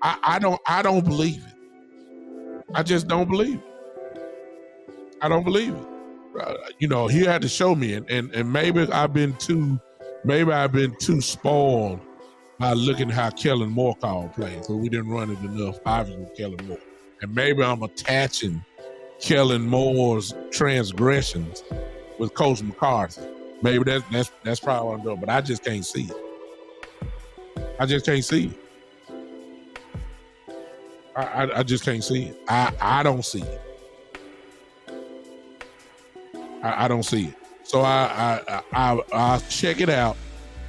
[SPEAKER 2] I don't believe it. I just don't believe it. I don't believe it. He had to show me, and maybe I've been too spoiled by looking how Kellen Moore called plays, because we didn't run it enough, obviously, with Kellen Moore. And maybe I'm attaching Kellen Moore's transgressions with Coach McCarthy. Maybe that's probably what I'm doing, but I just can't see it. I just can't see it. I just can't see it. I don't see it. I don't see it. So I'll check it out,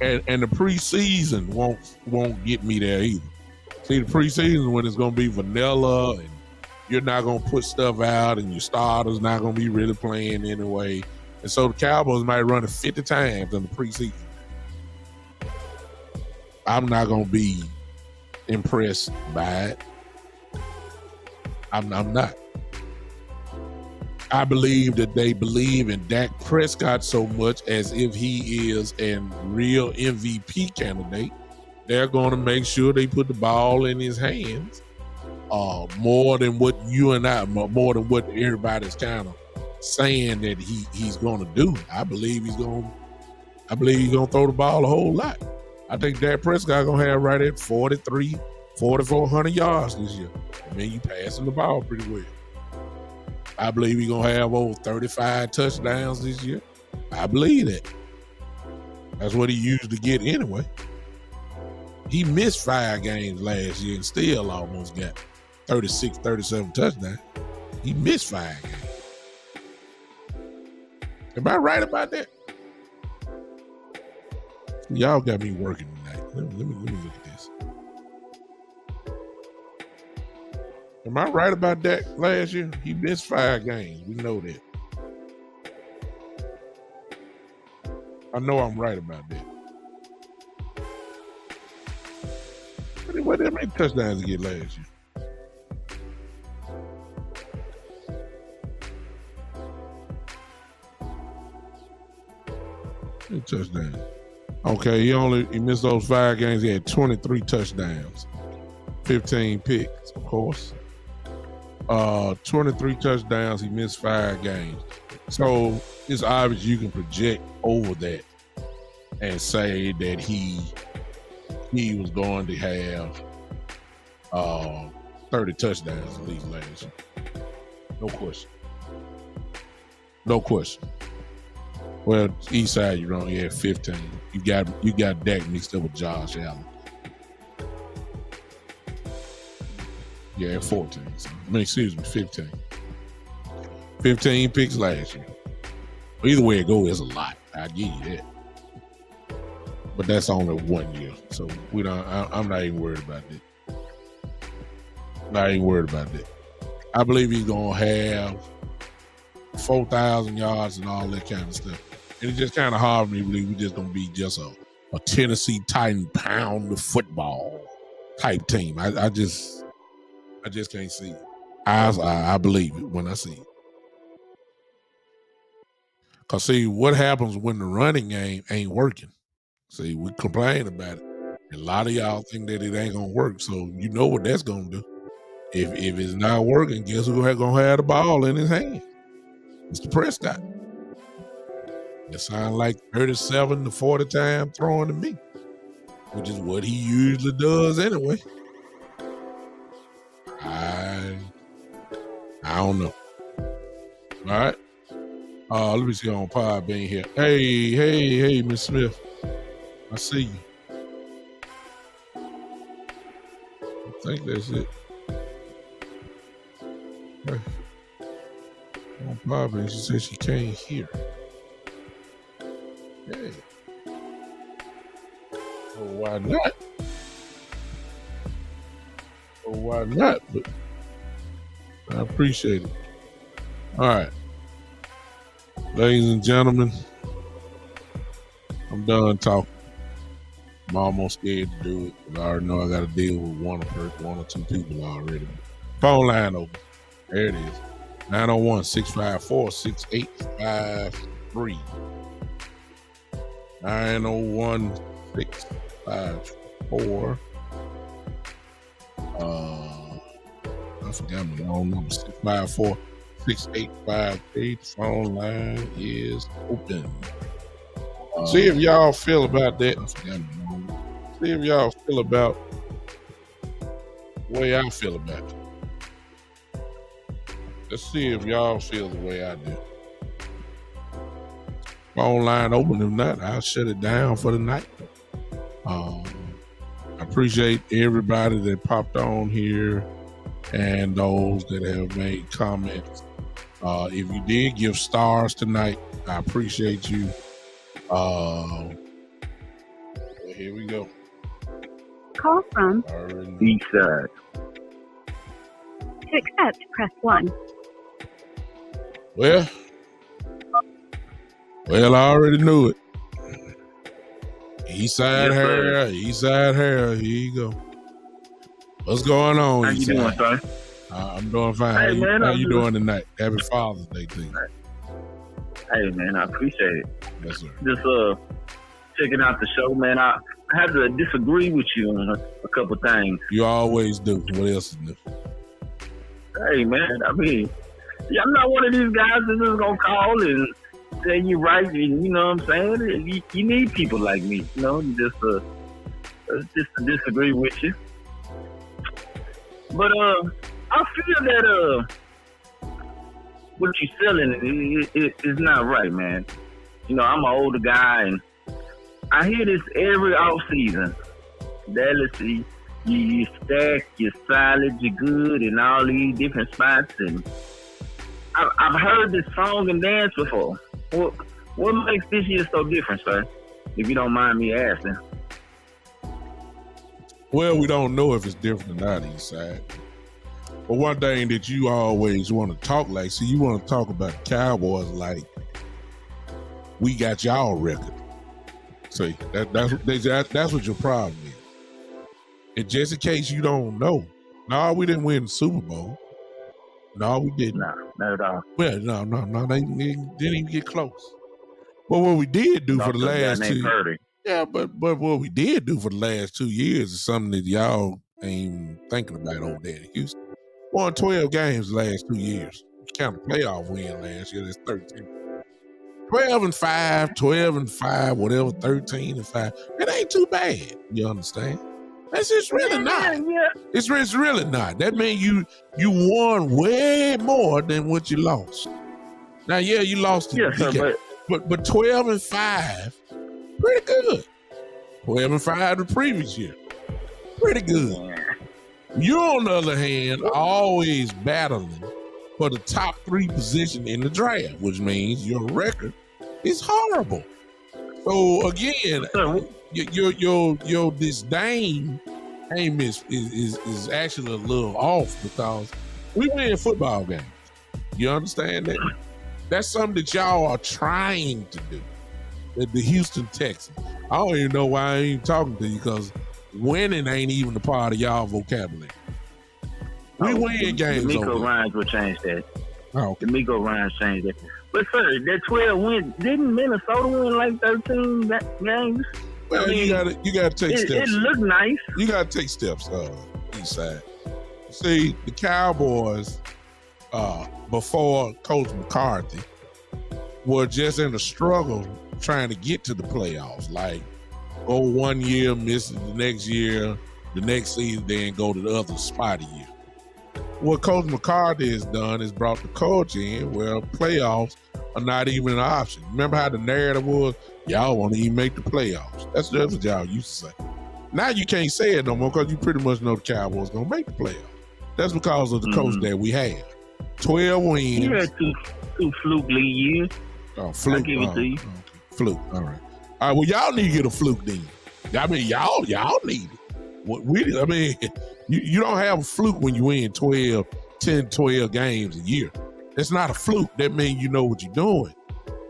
[SPEAKER 2] and the preseason won't get me there either. See, the preseason when it's gonna be vanilla and you're not gonna put stuff out and your starter's not gonna be really playing anyway. And so the Cowboys might run it 50 times in the preseason. I'm not gonna be impressed by it. I'm not. I believe that they believe in Dak Prescott so much as if he is a real MVP candidate. They're going to make sure they put the ball in his hands more than what you and I, more than what everybody's kind of saying that he's going to do. I believe he's going to throw the ball a whole lot. I think Dak Prescott going to have right at 4,400 yards this year. I mean, you passing the ball pretty well. I believe he's going to have over 35 touchdowns this year. I believe that. That's what he usually get anyway. He missed 5 games last year and still almost got 36, 37 touchdowns. He missed 5 games. Am I right about that? Y'all got me working tonight. Let me look at this. Am I right about that last year? He missed 5 games. We know that. I know I'm right about that. What how many touchdowns he get last year? Touchdown. Okay, he missed those 5 games. He had 23 touchdowns, 15 picks, of course. 23 touchdowns. He missed 5 games. So it's obvious you can project over that and say that he was going to have 30 touchdowns at least last year. No question. No question. Well, east side you're wrong. You had 15. You got Dak mixed up with Josh Allen. Yeah, 14. So, excuse me, 15. 15 picks last year. Either way it goes, it's a lot. I give you that. But that's only 1 year, so we don't. I'm not even worried about that. Not even worried about that. I believe he's gonna have 4,000 yards and all that kind of stuff. And it's just kind of hard for me to believe we're just gonna be just a Tennessee Titan pound of football type team. I just can't see it. I believe it when I see it. Cause see what happens when the running game ain't working. See, we complain about it. A lot of y'all think that it ain't gonna work. So you know what that's gonna do. If it's not working, guess who's gonna have the ball in his hand? Mr. Prescott. It sounds like 37 to 40 times throwing to me, which is what he usually does anyway. I don't know. All right. Let me see on Pod being here. Hey, Miss Smith. I see you. I think that's it. Hey. On Pod being, she said she can't hear. Hey. Well, why not? Well, why not? But I appreciate it. All right. Ladies and gentlemen, I'm done talking. I'm almost scared to do it, but I already know I got to deal with one or two people already. Phone line open. There it is. 901-654-6853. 901-654. I forgot my phone number. 654-6853. The phone line is open. See if y'all feel about that. I forgot my number. See if y'all feel about the way I feel about it. Let's see if y'all feel the way I do. Phone line open. If not, I'll shut it down for the night. I appreciate everybody that popped on here and those that have made comments. If you did give stars tonight, I appreciate you. Here we go.
[SPEAKER 1] Call from
[SPEAKER 3] East Side.
[SPEAKER 1] To accept, press 1.
[SPEAKER 2] Well, I already knew it. Eastside hair. Here you go. What's going on?
[SPEAKER 3] How you doing, son?
[SPEAKER 2] I'm doing fine.
[SPEAKER 3] Hey,
[SPEAKER 2] How you doing tonight? Happy Father's Day to you.
[SPEAKER 3] Hey, man, I appreciate it.
[SPEAKER 2] Yes, sir.
[SPEAKER 3] Just checking out the show, man. I had to disagree with you on a couple things.
[SPEAKER 2] You always do. What else is new?
[SPEAKER 3] Hey, man, I mean, I'm not one of these guys that's just gonna call and say you right. You know what I'm saying? You need people like me, you know, just to disagree with you. But I feel that what you're selling is not right, man. You know, I'm an older guy, and I hear this every off season. That you stack, you're solid, you're good, in all these different spots, and I've heard this song and dance before. What makes this year so different, sir? If you don't mind me asking.
[SPEAKER 2] Well, we don't know if it's different or not, Eastside. But one thing that you always want to talk like, see, you want to talk about the Cowboys like we got y'all record. See, that's what your problem is. And just in case you don't know, no, we didn't win the Super Bowl. No, we didn't.
[SPEAKER 3] No, not at all.
[SPEAKER 2] Well, no, they didn't even get close. But what we did do for the last 2 years, yeah, but what we did do for the last 2 years is something that y'all ain't thinking about over there in Houston. Won 12 games the last 2 years. Count the playoff win last year, that's 13. 12-5, 12-5, whatever, 13-5. It ain't too bad. You understand? That's just really not.
[SPEAKER 3] Yeah.
[SPEAKER 2] It's really not. That means you won way more than what you lost. Now, yeah, you lost.
[SPEAKER 3] Yes, sir,
[SPEAKER 2] but 12-5, pretty good. 12-5 the previous year, pretty good. You, on the other hand, are always battling for the top 3 position in the draft, which means your record is horrible. So again, your disdain aim is actually a little off because we win football games. You understand that? That's something that y'all are trying to do. The Houston Texans. I don't even know why I ain't even talking to you because winning ain't even a part of y'all vocabulary. We win games.
[SPEAKER 3] D'Amico Ryans will change that.
[SPEAKER 2] Oh, okay.
[SPEAKER 3] D'Amico Ryans changed that. But sir, that 12 win, didn't Minnesota win like 13 games?
[SPEAKER 2] Well, you gotta take steps.
[SPEAKER 3] It looked nice.
[SPEAKER 2] You gotta take steps, east side. See, the Cowboys, before Coach McCarthy, were just in a struggle trying to get to the playoffs. Like, go 1 year, miss it the next year, the next season, then go to the other spot a year. What Coach McCarthy has done is brought the coach in where playoffs are not even an option. Remember how the narrative was, y'all want to even make the playoffs. That's what y'all used to say. Now you can't say it no more because you pretty much know the Cowboys going to make the playoffs. That's because of the coach that we have. 12 wins.
[SPEAKER 3] You had two fluke league years.
[SPEAKER 2] Oh, fluke.
[SPEAKER 3] I'll give it to you.
[SPEAKER 2] Okay. Fluke. All right. Well, y'all need to get a fluke then. I mean, y'all need it. You don't have a fluke when you win 10, 12 games a year. That's not a fluke. That means you know what you're doing.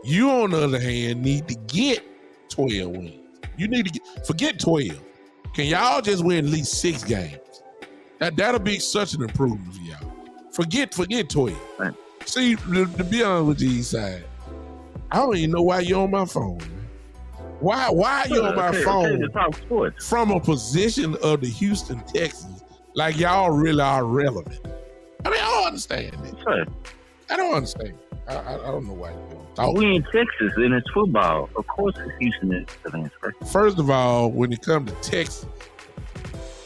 [SPEAKER 2] You, on the other hand, need to get 12 wins. You need to forget 12. Can y'all just win at least 6 games? That'll be such an improvement for y'all. Forget 12.
[SPEAKER 3] Right.
[SPEAKER 2] See, to be honest with you, Eastside, I don't even know why you're on my phone, man. Why are you on my phone from a position of the Houston Texans like y'all really are relevant? I mean, I don't understand that.
[SPEAKER 3] Sure.
[SPEAKER 2] I don't understand. I don't know why you're talking.
[SPEAKER 3] We in Texas and it's football. Of course, it's Houston is the answer.
[SPEAKER 2] First of all, when it comes to Texas,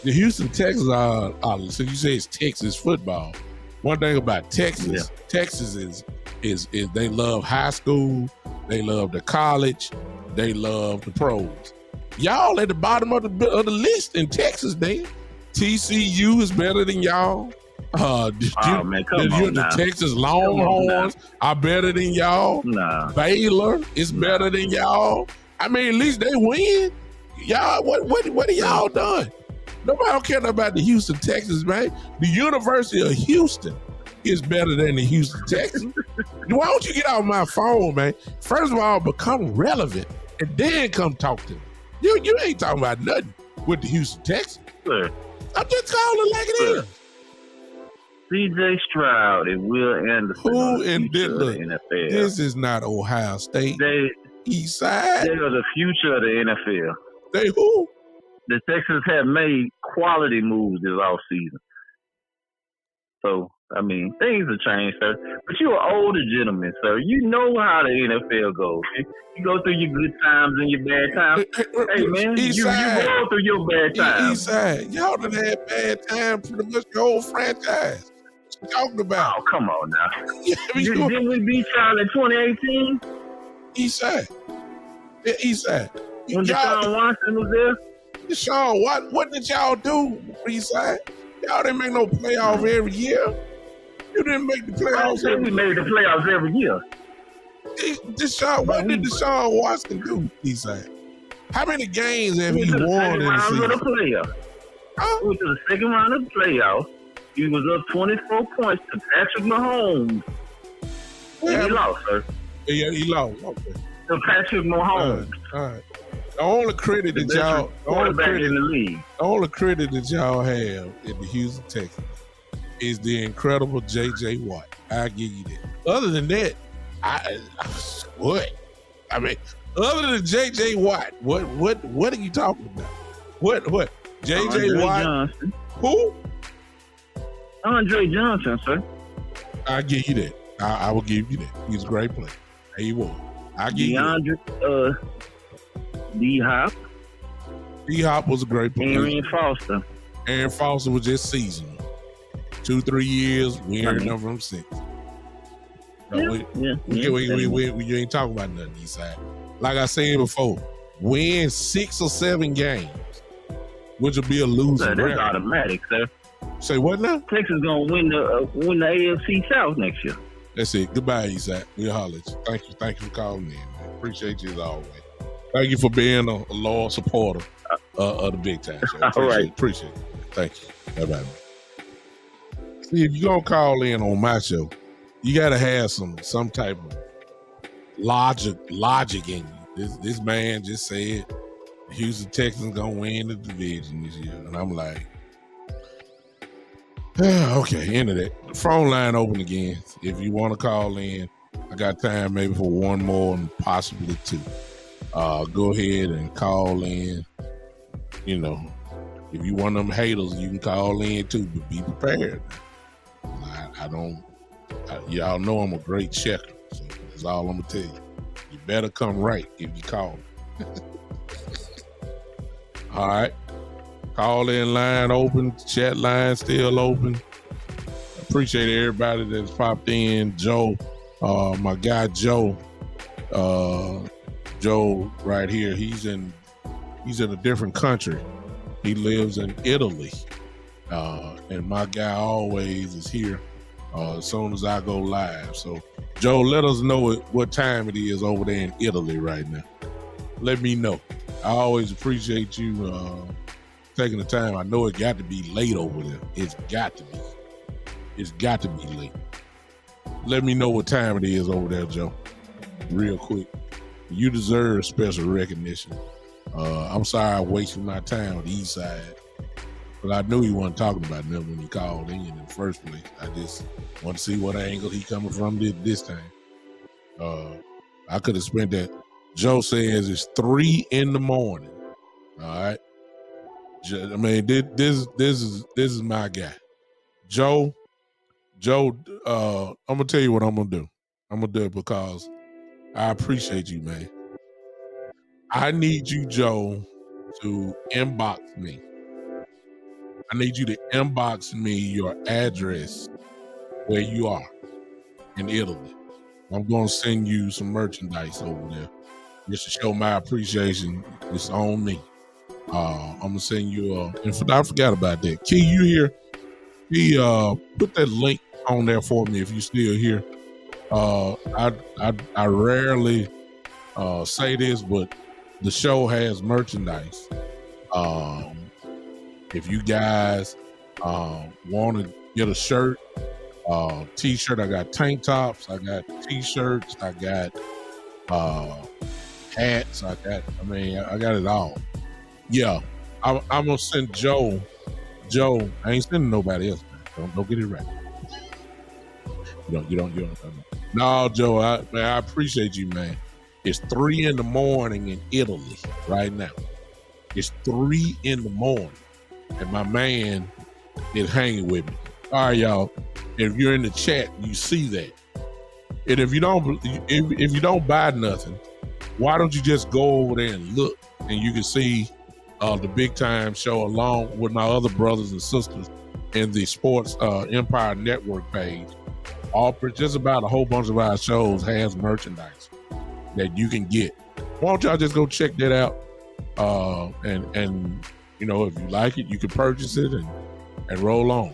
[SPEAKER 2] the Houston Texans are so you say it's Texas football. One thing about Texas, Texas is they love high school, they love the college, they love the pros. Y'all at the bottom of the list in Texas, then. TCU is better than y'all. The Texas Longhorns are better than y'all.
[SPEAKER 3] Nah.
[SPEAKER 2] Baylor is better than y'all. I mean, at least they win. Y'all, what have y'all done? Nobody don't care about the Houston Texans, man. The University of Houston is better than the Houston Texans. Why don't you get out of my phone, man? First of all, become relevant and then come talk to me. You ain't talking about nothing with the Houston Texans.
[SPEAKER 3] Sure.
[SPEAKER 2] I'm just calling like it is.
[SPEAKER 3] C.J. Stroud and Will Anderson.
[SPEAKER 2] Who in the
[SPEAKER 3] NFL?
[SPEAKER 2] This is not Ohio State. East Side.
[SPEAKER 3] They are the future of the NFL.
[SPEAKER 2] They who?
[SPEAKER 3] The Texans have made quality moves this offseason. So, I mean, things have changed, sir. But you're an older gentleman, sir. You know how the NFL goes. You go through your good times and your bad times. Hey, man, you go through your bad times.
[SPEAKER 2] Eastside, y'all done had bad times pretty much the whole franchise. What you talking about?
[SPEAKER 3] Oh, come on now. Didn't we beat y'all in 2018?
[SPEAKER 2] Eastside. Yeah, Eastside.
[SPEAKER 3] When Deshaun Watson was there?
[SPEAKER 2] Deshaun, what did y'all do, Eastside? Y'all didn't make no playoff every year. You didn't make the playoffs.
[SPEAKER 3] We made the playoffs every year.
[SPEAKER 2] What did Deshaun Watson do, Eastside? How many games have he won in the season?
[SPEAKER 3] He went to the second round of the playoffs. He was up 24 points to Patrick Mahomes. And he lost, sir.
[SPEAKER 2] Yeah, he lost. Okay.
[SPEAKER 3] To Patrick Mahomes.
[SPEAKER 2] All right. The only credit that y'all,
[SPEAKER 3] quarterback in the league.
[SPEAKER 2] the only credit that y'all have in the Houston Texans is the incredible J.J. Watt. I give you that. Other than that, what? I mean, other than J.J. Watt, what are you talking about? What? J.J. Watt?
[SPEAKER 3] Johnson.
[SPEAKER 2] Who?
[SPEAKER 3] Andre Johnson, sir.
[SPEAKER 2] I give you that. I will give you that. He's a great player. He was. I give you that.
[SPEAKER 3] D-Hop.
[SPEAKER 2] D-Hop was a great player. Aaron Foster was just seasonal. 2-3 years, we ain't heard from him since. No, you ain't talking about nothing, Eastside. Like I said before, win 6 or 7 games, which will be a losing record.
[SPEAKER 3] That's automatic, sir.
[SPEAKER 2] Say what now?
[SPEAKER 3] Texas gonna win the AFC South next year.
[SPEAKER 2] That's it. Goodbye, Eastside. We'll holler at you. Thank you for calling in, man. Appreciate you as always. Thank you for being a loyal supporter of the Big Time Show. Appreciate it. Thank you. Bye-bye. See, if you're going to call in on my show, you got to have some type of logic in you. This man just said the Houston Texans going to win the division this year. And I'm like, okay, end of that. The phone line open again. If you want to call in, I got time maybe for one more and possibly 2. Go ahead and call in. You know, if you one of them haters, you can call in too, but be prepared. Y'all know I'm a great checker, so that's all I'm gonna tell you. You better come right if you call. All right, call in line open, chat line still open. Appreciate everybody that's popped in. Joe, my guy Joe right here. He's in a different country. He lives in Italy, and my guy always is here as soon as I go live. So, Joe, let us know what time it is over there in Italy right now. Let me know. I always appreciate you taking the time. I know it got to be late over there. It's got to be late. Let me know what time it is over there, Joe, real quick. You deserve special recognition. I'm sorry I wasted my time with the East Side, but I knew he wasn't talking about nothing when he called in the first place. I just want to see what angle he coming from this time. I could have spent that. Joe says it's 3 a.m. All right. I mean, this is my guy, Joe. I'm gonna tell you what I'm gonna do. I'm gonna do it because I appreciate you, man. I need you, Joe, to inbox me. I need you to inbox me your address where you are in Italy. I'm going to send you some merchandise over there just to show my appreciation. It's on me. I'm going to send you and I forgot about that. Key, you here? He put that link on there for me if you still here. I rarely say this, but the show has merchandise. If you guys want to get a shirt, t-shirt, I got tank tops, I got t-shirts, I got hats, I got it all. Yeah, I'm gonna send Joe. I ain't sending nobody else, man. Don't get it right. You don't. No, Joe, I appreciate you, man. It's 3 a.m. in Italy right now. It's 3 a.m. and my man is hanging with me. All right, y'all. If you're in the chat, you see that. And if you don't buy nothing, why don't you just go over there and look, and you can see the Big Time Show along with my other brothers and sisters in the Sports Empire Network page. Just about a whole bunch of our shows has merchandise that you can get. Why don't y'all just go check that out? And you know, if you like it, you can purchase it and roll on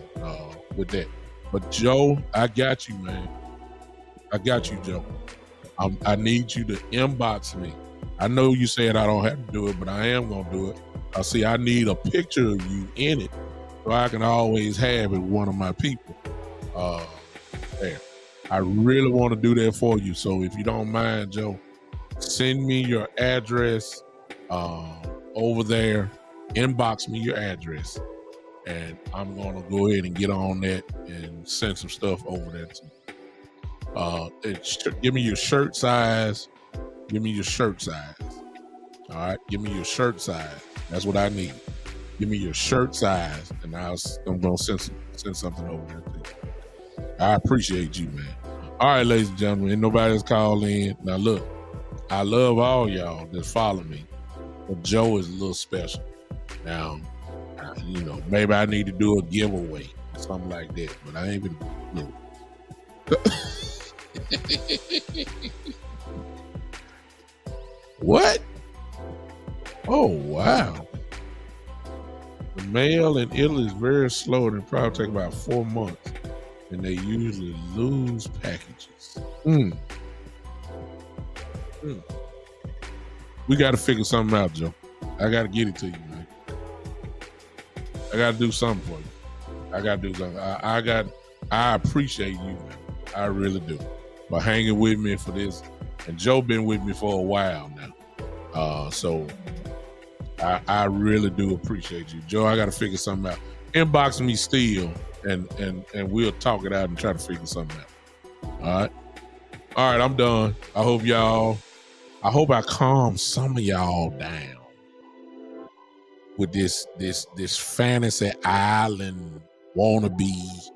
[SPEAKER 2] with that. But Joe, I got you, man. I got you, Joe. I need you to inbox me. I know you said I don't have to do it, but I am gonna do it. I need a picture of you in it so I can always have it with one of my people. There. I really want to do that for you. So if you don't mind, Joe, send me your address over there, inbox me your address, and I'm gonna go ahead and get on that and send some stuff over there to you. Give me your shirt size. Give me your shirt size. All right, give me your shirt size. That's what I need. Give me your shirt size, and I'm gonna send something over there to you. I appreciate you, man. All right, ladies and gentlemen, ain't nobody else called in. Now look, I love all y'all that follow me, but Joe is a little special. Now, maybe I need to do a giveaway or something like that, but I ain't been. What? Oh, wow. The mail in Italy is very slow and it probably take about 4 months, and they usually lose packages. We got to figure something out, Joe. I got to get it to you, man. I got to do something for you. I got to do something. I appreciate you, man. I really do. For hanging with me for this. And Joe been with me for a while now. So I really do appreciate you. Joe, I got to figure something out. Inbox me still, and we'll talk it out and try to figure something out. All right, I'm done. I hope I calm some of y'all down with this fantasy island wannabe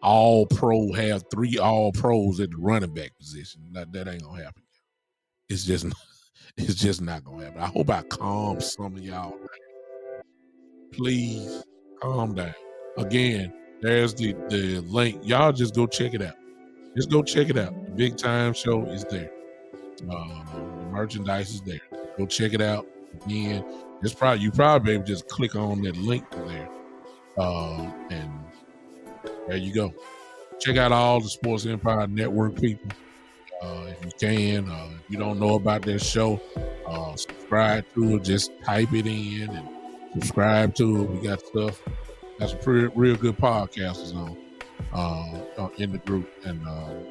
[SPEAKER 2] all pro, have 3 all pros at the running back position. That ain't gonna happen. It's just not gonna happen. I hope I calm some of y'all down. Please calm down. Again, there's the link. Y'all just go check it out. Just go check it out. The Big Time Show is there. The merchandise is there. Go check it out. Again, you probably be able to just click on that link there. And there you go. Check out all the Sports Empire Network people. If you can, if you don't know about their show, subscribe to it. Just type it in and subscribe to it. We got stuff. Got some real good podcasters on in the group, and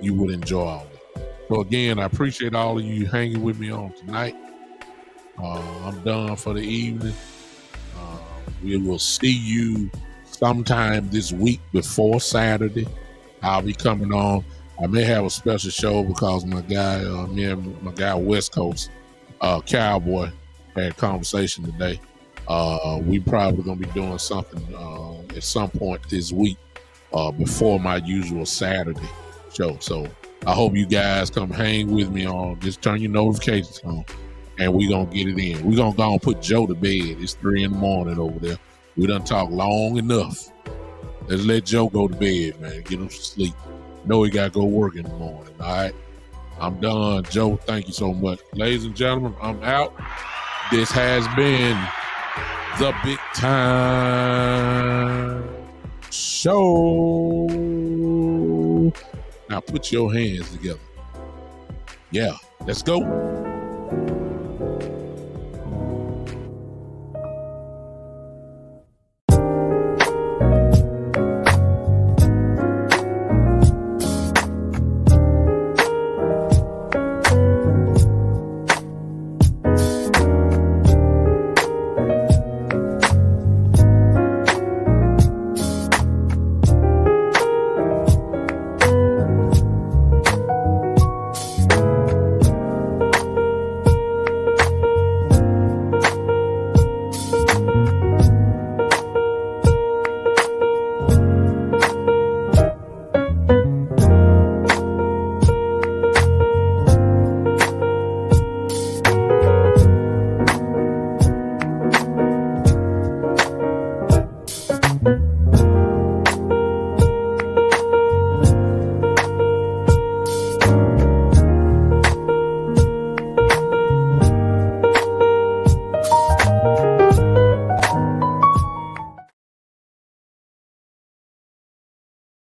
[SPEAKER 2] you would enjoy all of it. So again, I appreciate all of you hanging with me on tonight. I'm done for the evening. We will see you sometime this week before Saturday. I'll be coming on. I may have a special show because my guy, my guy West Coast, Cowboy, had a conversation today. We probably gonna be doing something at some point this week before my usual Saturday show. So I hope you guys come hang with me on. Just turn your notifications on, and we gonna get it in. We gonna go and put Joe to bed. It's 3 a.m. over there. We done talked long enough. Let's let Joe go to bed, man. Get him some sleep. Know he got to go work in the morning, all right? I'm done. Joe, thank you so much. Ladies and gentlemen, I'm out. This has been the Big Time Show. Now put your hands together. Yeah, let's go.